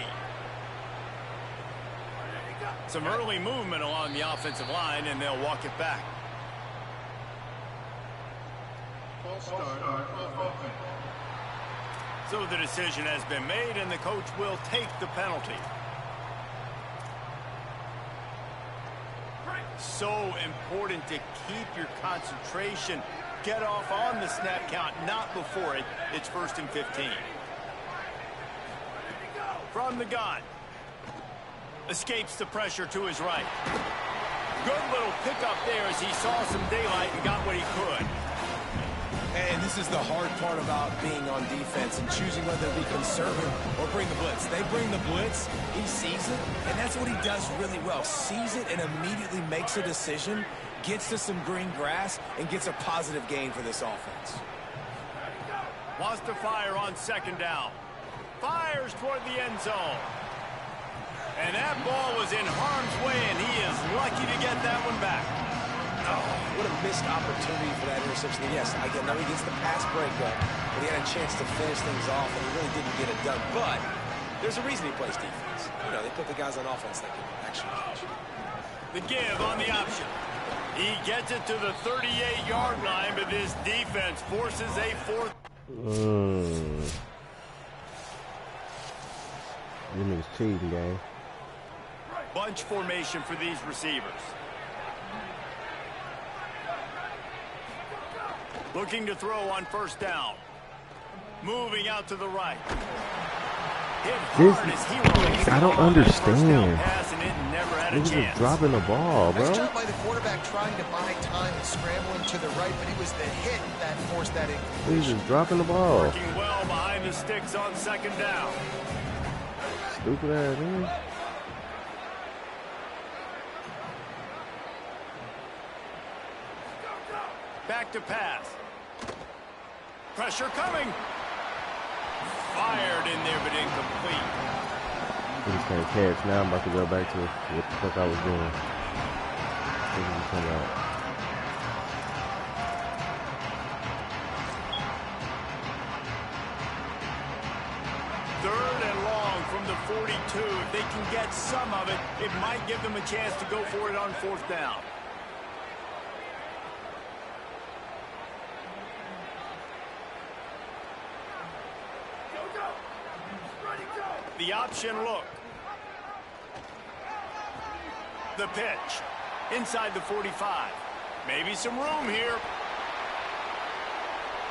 Some early movement along the offensive line, and they'll walk it back. So the decision has been made, and the coach will take the penalty. So important to keep your concentration. Get off on the snap count, not before it. It's 1st and 15. From the gun. Escapes the pressure to his right. Good little pickup there as he saw some daylight and got what he could. And this is the hard part about being on defense and choosing whether to be conservative or bring the blitz. They bring the blitz, he sees it, and that's what he does really well. Sees it and immediately makes a decision, gets to some green grass, and gets a positive gain for this offense. Wants to fire on 2nd down. Fires toward the end zone. And that ball was in harm's way, and he is lucky to get that one back. Oh, what a missed opportunity for that interception. Yes, I know he gets the pass breakup, but he had a chance to finish things off, and he really didn't get it done. But there's a reason he plays defense. You know, they put the guys on offense that can actually catch. The give on the option. He gets it to the 38-yard line, but this defense forces a 4th. You niggas cheating, gang. Bunch formation for these receivers. Looking to throw on first down. Moving out to the right. I don't understand. He's just dropping the ball, bro. Nice job by the quarterback trying to buy time and scrambling to the right, but it was the hit that forced that incompletion. He's just dropping the ball. Working well behind the sticks on second down. Stupid ass, man. Back to pass. Pressure coming. Fired in there, but incomplete. He just can't catch. Now I'm about to go back to what the fuck I was doing. Third and long from the 42. If they can get some of it, it might give them a chance to go for it on fourth down. The option look. The pitch. Inside the 45. Maybe some room here.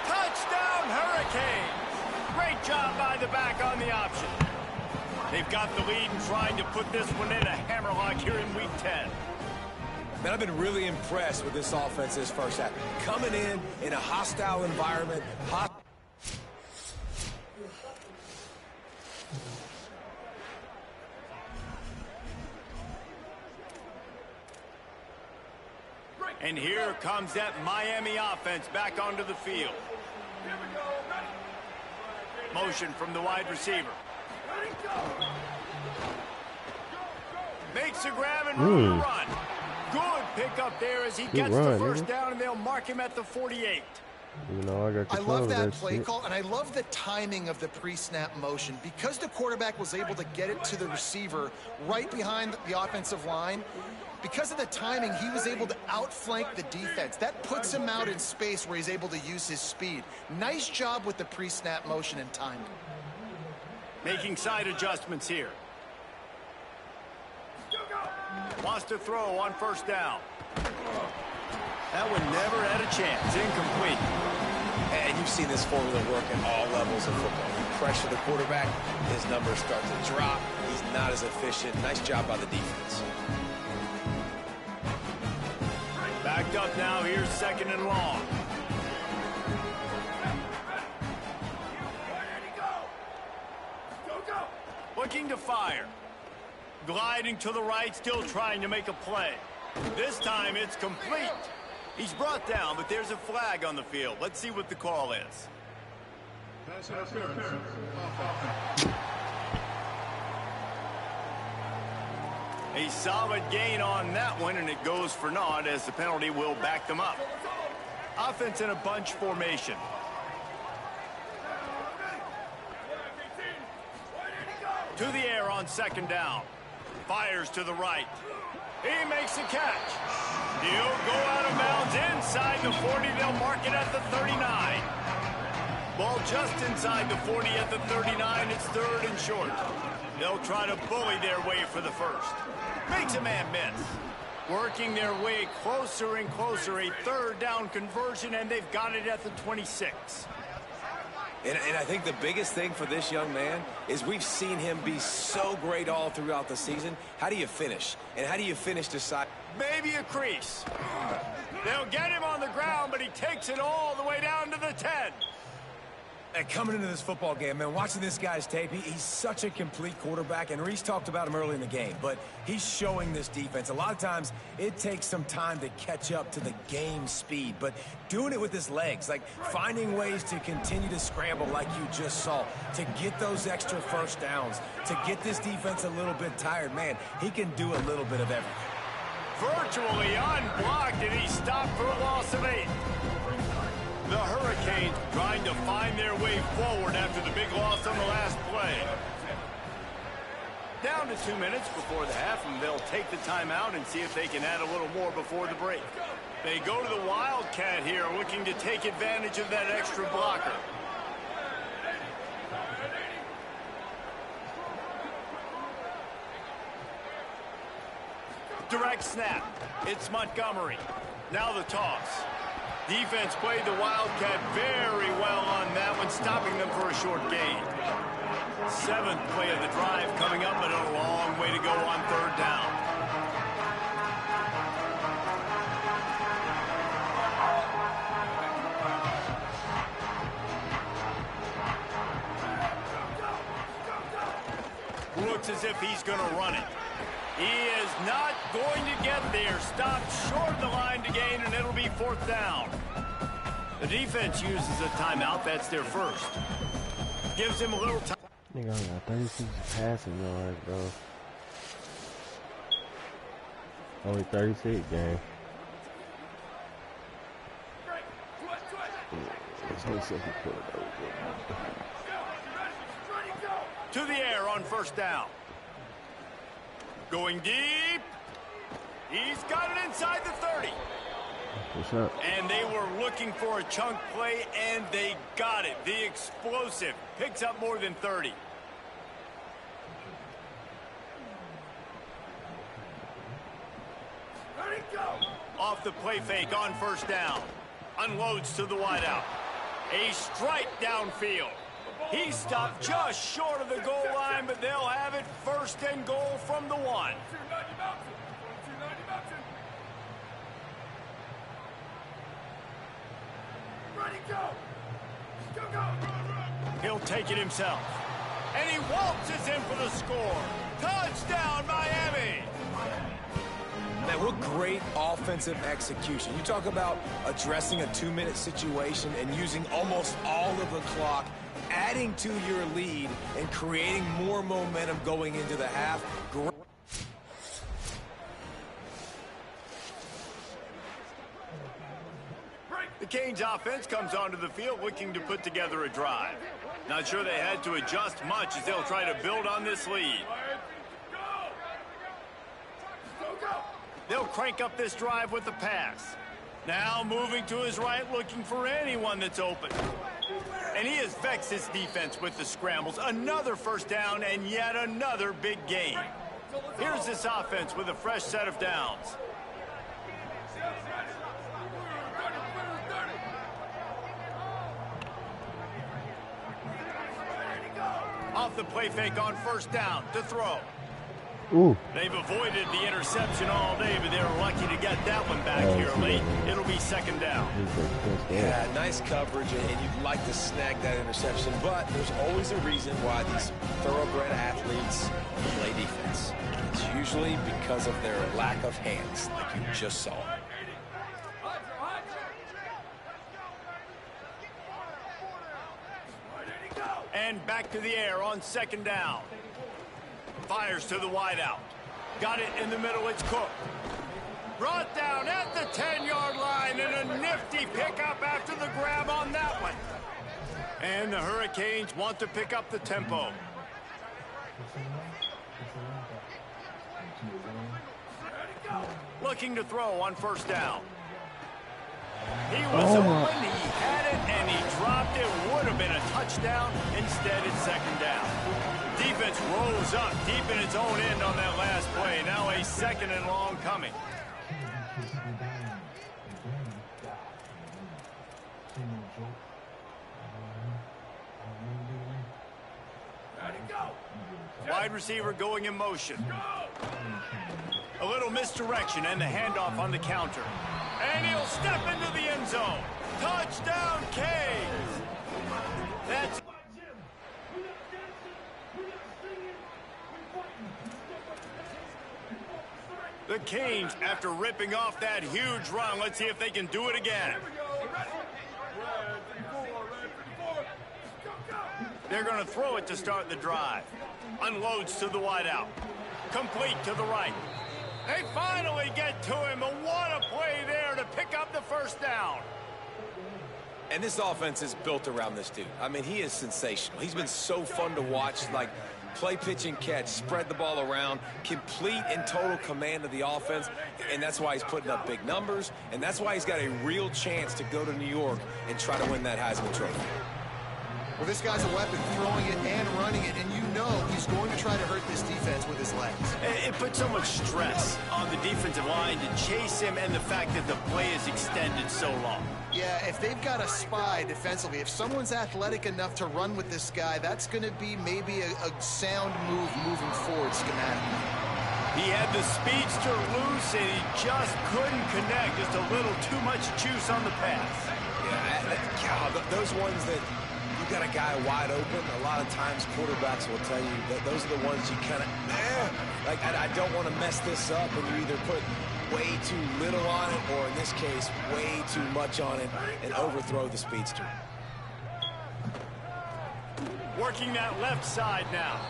Touchdown, Hurricanes! Great job by the back on the option. They've got the lead and trying to put this one in a hammerlock here in Week 10. Man, I've been really impressed with this offense this first half. Coming in a hostile environment. And here comes that Miami offense back onto the field. Motion from the wide receiver. Makes a grab and room to run. Good pickup there as he gets the first down, and they'll mark him at the 48. You know, I love that play call, and I love the timing of the pre-snap motion. Because the quarterback was able to get it to the receiver right behind the offensive line, because of the timing, he was able to outflank the defense. That puts him out in space where he's able to use his speed. Nice job with the pre-snap motion and timing. Making side adjustments here. Wants to throw on first down. That one never had a chance. Incomplete. And you've seen this formula work at all levels of football. You pressure the quarterback, his numbers start to drop. He's not as efficient. Nice job by the defense. Backed up now. Here's second and long. Looking to fire. Gliding to the right, still trying to make a play. This time it's complete. He's brought down, but there's a flag on the field. Let's see what the call is. A solid gain on that one, and it goes for naught as the penalty will back them up. Offense in a bunch formation. To the air on second down. Fires to the right. He makes a catch. He'll go out of bounds inside the 40. They'll mark it at the 39. Ball just inside the 40 at the 39. It's third and short. They'll try to bully their way for the first. Makes a man miss. Working their way closer and closer. A third down conversion, and they've got it at the 26. And I think the biggest thing for this young man is we've seen him be so great all throughout the season. How do you finish? And how do you finish decide? Maybe a crease. They'll get him on the ground, but he takes it all the way down to the 10. And coming into this football game, man, watching this guy's tape, he's such a complete quarterback, and Reese talked about him early in the game, but he's showing this defense. A lot of times, it takes some time to catch up to the game speed, but doing it with his legs, like finding ways to continue to scramble like you just saw, to get those extra first downs, to get this defense a little bit tired, man, he can do a little bit of everything. Virtually unblocked, and he stopped for a loss of 8. The Hurricanes trying to find their way forward after the big loss on the last play. Down to 2 minutes before the half, and they'll take the timeout and see if they can add a little more before the break. They go to the Wildcat here, looking to take advantage of that extra blocker. Direct snap. It's Montgomery. Now the toss. Defense played the Wildcat very well on that one, stopping them for a short gain. 7th play of the drive coming up, but a long way to go on 3rd down. Looks as if he's going to run it. He is not going to get there. Stopped short of the line to gain, and it'll be 4th down. The defense uses a timeout. That's their first. Gives him a little time. Nigga, I got 36 passing yards, bro. Only 36, gang. To the air on 1st down. Going deep. He's got it inside the 30. What's up? And they were looking for a chunk play, and they got it. The explosive picks up more than 30. Off the play fake on 1st down. Unloads to the wideout. A strike downfield. He stopped just short of the goal line, but they'll have it 1st and goal from the 1. He'll take it himself. And he waltzes in for the score. Touchdown, Miami! Man, what great offensive execution. You talk about addressing a 2-minute situation and using almost all of the clock, adding to your lead and creating more momentum going into the half. The Canes offense comes onto the field looking to put together a drive. Not sure they had to adjust much as they'll try to build on this lead. They'll crank up this drive with the pass. Now moving to his right, looking for anyone that's open. And he has vexed his defense with the scrambles. Another 1st down and yet another big gain. Here's this offense with a fresh set of downs. Off the play fake on 1st down to throw. Ooh. They've avoided the interception all day, but they're lucky to get that one back here late. It'll be 2nd down. Yeah, nice coverage, and you'd like to snag that interception, but there's always a reason why these thoroughbred athletes play defense. It's usually because of their lack of hands, like you just saw. And back to the air on 2nd down. Fires to the wideout. Got it in the middle. It's Cook. Brought down at the 10-yard line, and a nifty pickup after the grab on that one. And the Hurricanes want to pick up the tempo. Looking to throw on 1st down. He was open, he had it, and he dropped it. Would have been a touchdown. Instead, it's 2nd down. Defense rolls up deep in its own end on that last play. Now a 2nd and long coming. Wide receiver going in motion. A little misdirection and the handoff on the counter. And he'll step into the end zone. Touchdown, Canes. That's... The Canes, after ripping off that huge run, let's see if they can do it again. They're going to throw it to start the drive. Unloads to the wideout. Complete to the right. They finally get to him, and what a play there to pick up the 1st down. And this offense is built around this dude. I mean, he is sensational. He's been so fun to watch, like play, pitch, and catch, spread the ball around, complete and total command of the offense, and that's why he's putting up big numbers, and that's why he's got a real chance to go to New York and try to win that Heisman Trophy. Well, this guy's a weapon, throwing it and running it, and you know he's going to try to hurt this defense with his legs. It puts so much stress on the defensive line to chase him, and the fact that the play is extended so long. Yeah, if they've got a spy defensively, if someone's athletic enough to run with this guy, that's going to be maybe a sound move moving forward schematically. He had the speedster loose, and he just couldn't connect. Just a little too much juice on the pass. Yeah, those ones that you got a guy wide open, a lot of times quarterbacks will tell you that those are the ones you kind of, like, I don't want to mess this up, and you either put way too little on it, or in this case, way too much on it, and overthrow the speedster. Working that left side now.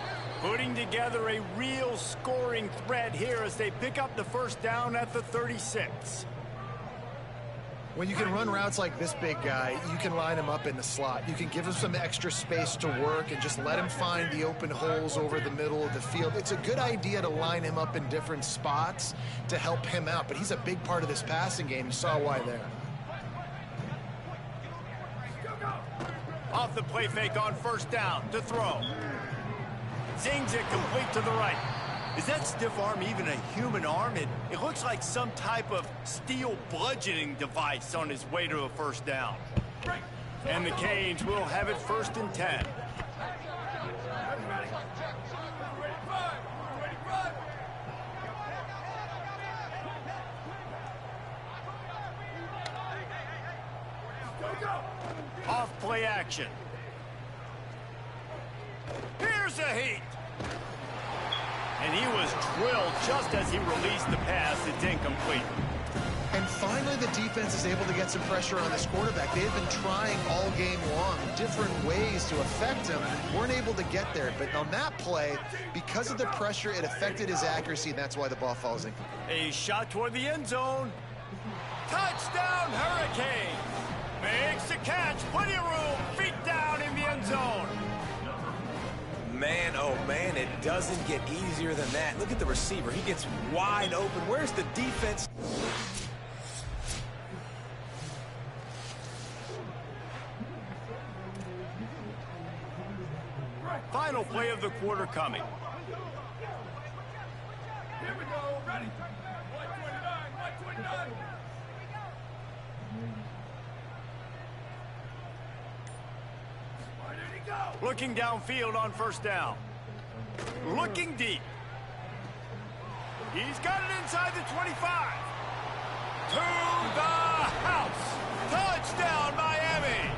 Putting together a real scoring threat here as they pick up the first down at the 36. When you can run routes like this big guy, you can line him up in the slot. You can give him some extra space to work and just let him find the open holes over the middle of the field. It's a good idea to line him up in different spots to help him out, but he's a big part of this passing game. You saw why there. Off the play fake on first down to throw. Zings it complete to the right. Is that stiff arm even a human arm? It looks like some type of steel bludgeoning device on his way to a first down. And the Canes will have it 1st and 10. Off play action. Here's a heat. And he was drilled just as he released the pass. It's incomplete. And finally, the defense is able to get some pressure on this quarterback. They have been trying all game long different ways to affect him. Weren't able to get there. But on that play, because of the pressure, it affected his accuracy, and that's why the ball falls incomplete. A shot toward the end zone. Touchdown, Hurricane. Makes the catch. Plenty of room. Feet down in the end zone. Man, oh man, it doesn't get easier than that. Look at the receiver. He gets wide open. Where's the defense? Final play of the quarter coming. Here we go. Ready. 129, 129. Looking downfield on first down. Looking deep. He's got it inside the 25. To the house. Touchdown, Miami.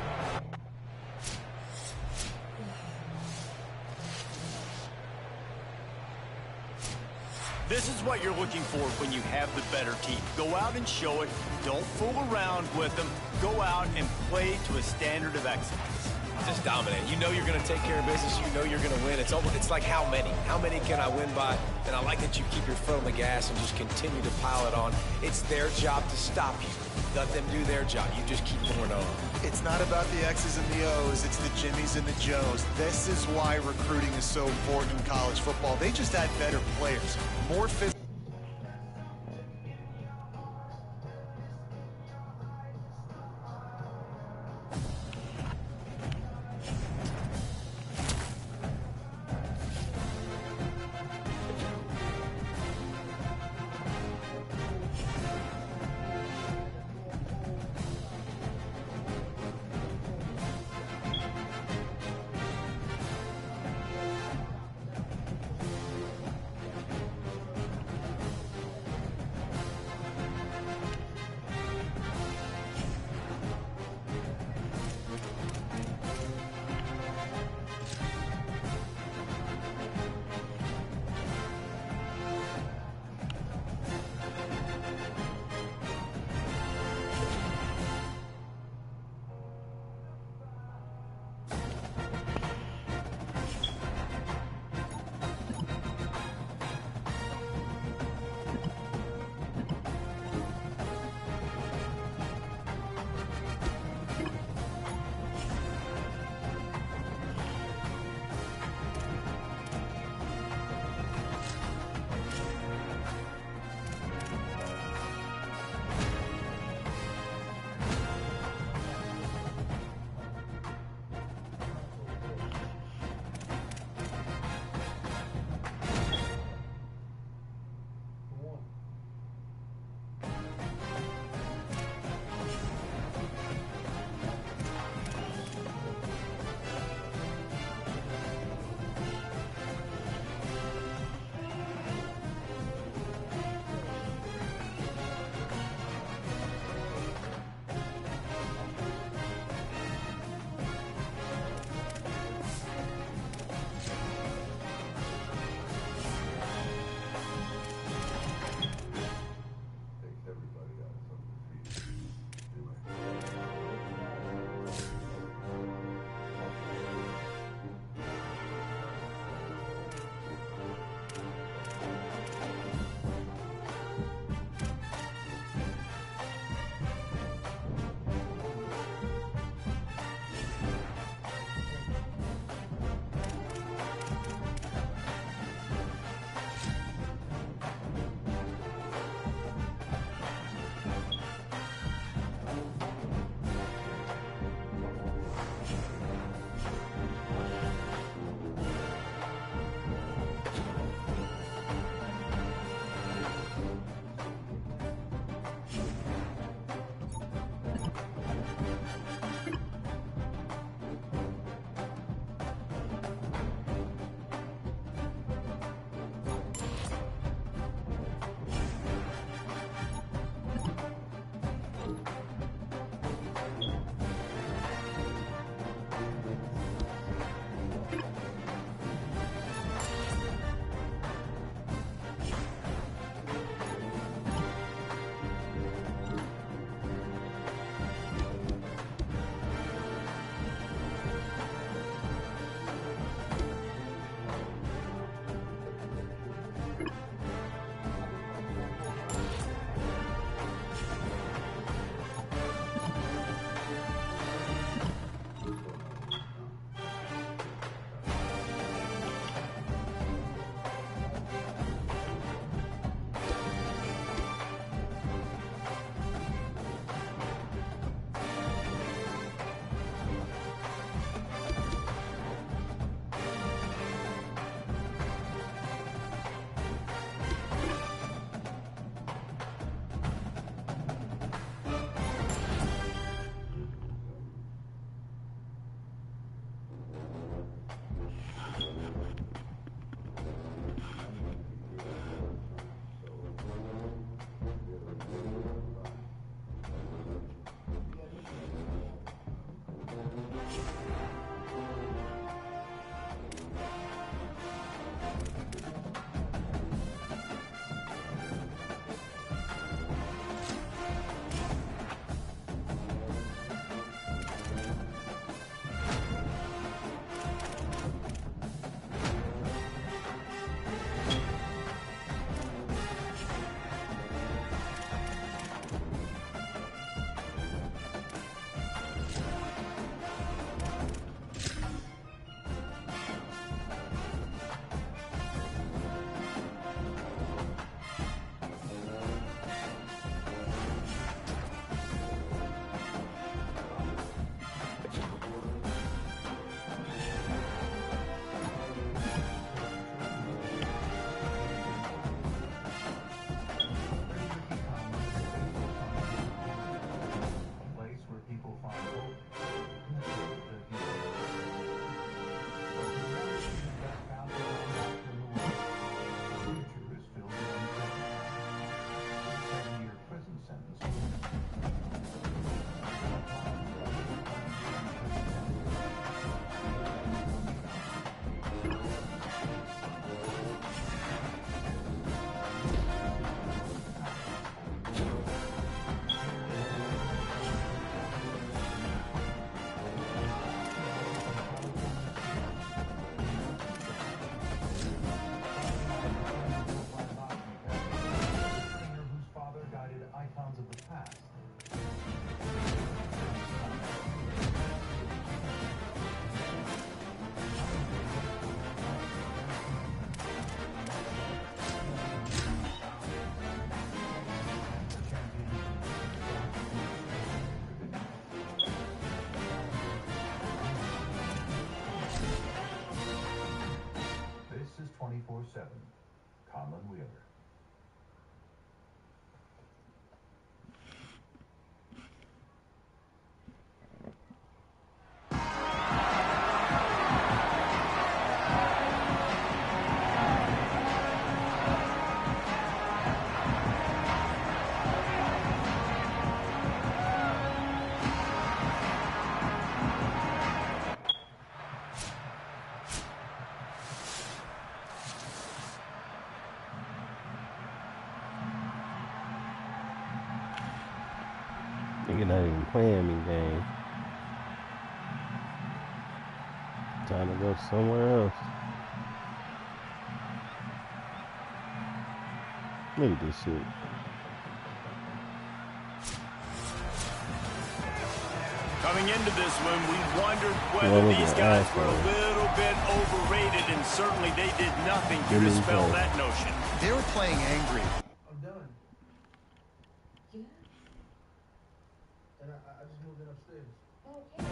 This is what you're looking for when you have the better team. Go out and show it. Don't fool around with them. Go out and play to a standard of excellence. Just dominate. You know you're going to take care of business. You know you're going to win. It's like how many? How many can I win by? And I like that you keep your foot on the gas and just continue to pile it on. It's their job to stop you. Let them do their job. You just keep pouring on. It's not about the X's and the O's. It's the Jimmies and the Joes. This is why recruiting is so important in college football. They just add better players, more physical. sounds of the past. This is 24/7. Conlon Wheeler. Nigga not even playing me game. Time to go somewhere else. Look at this shit. Coming into this one, we wondered whether these guys were a little bit overrated, and certainly they did nothing to dispel that notion. They were playing angry. I'm done. Yeah. And I just moved in upstairs. Okay.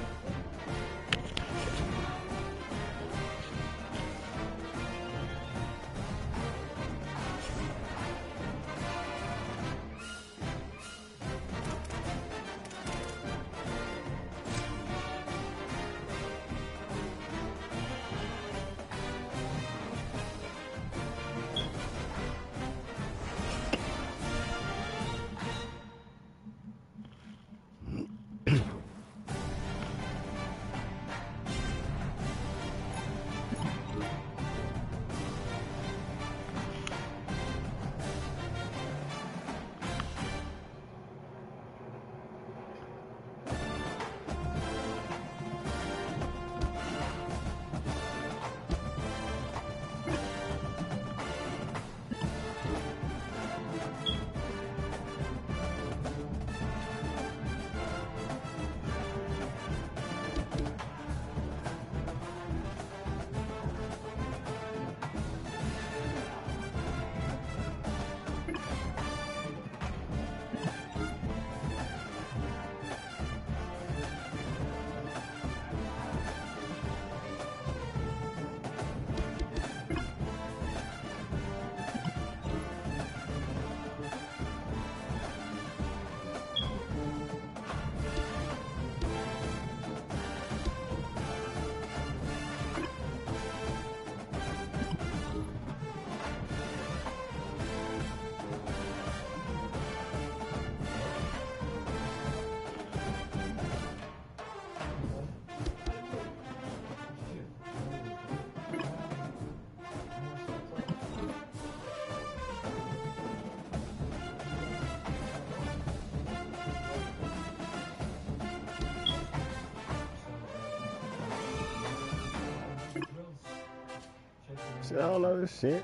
See all of this shit.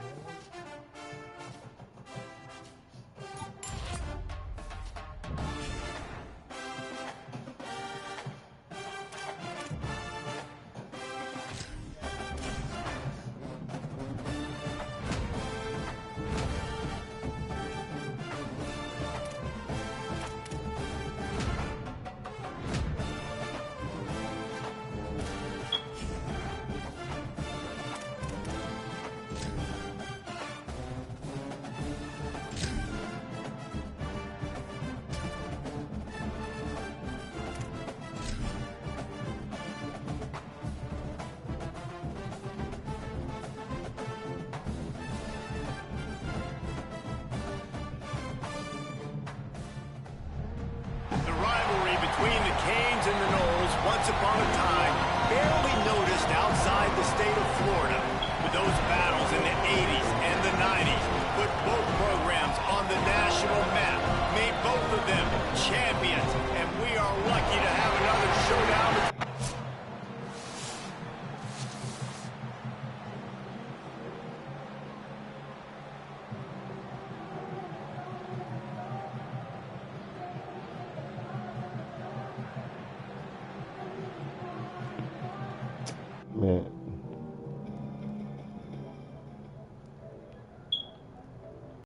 Between the Canes and the Noles, once upon a time, barely noticed outside the state of Florida. But those battles in the 80s and the 90s put both programs on the national map, made both of them champions, and we are lucky to have another showdown. Man.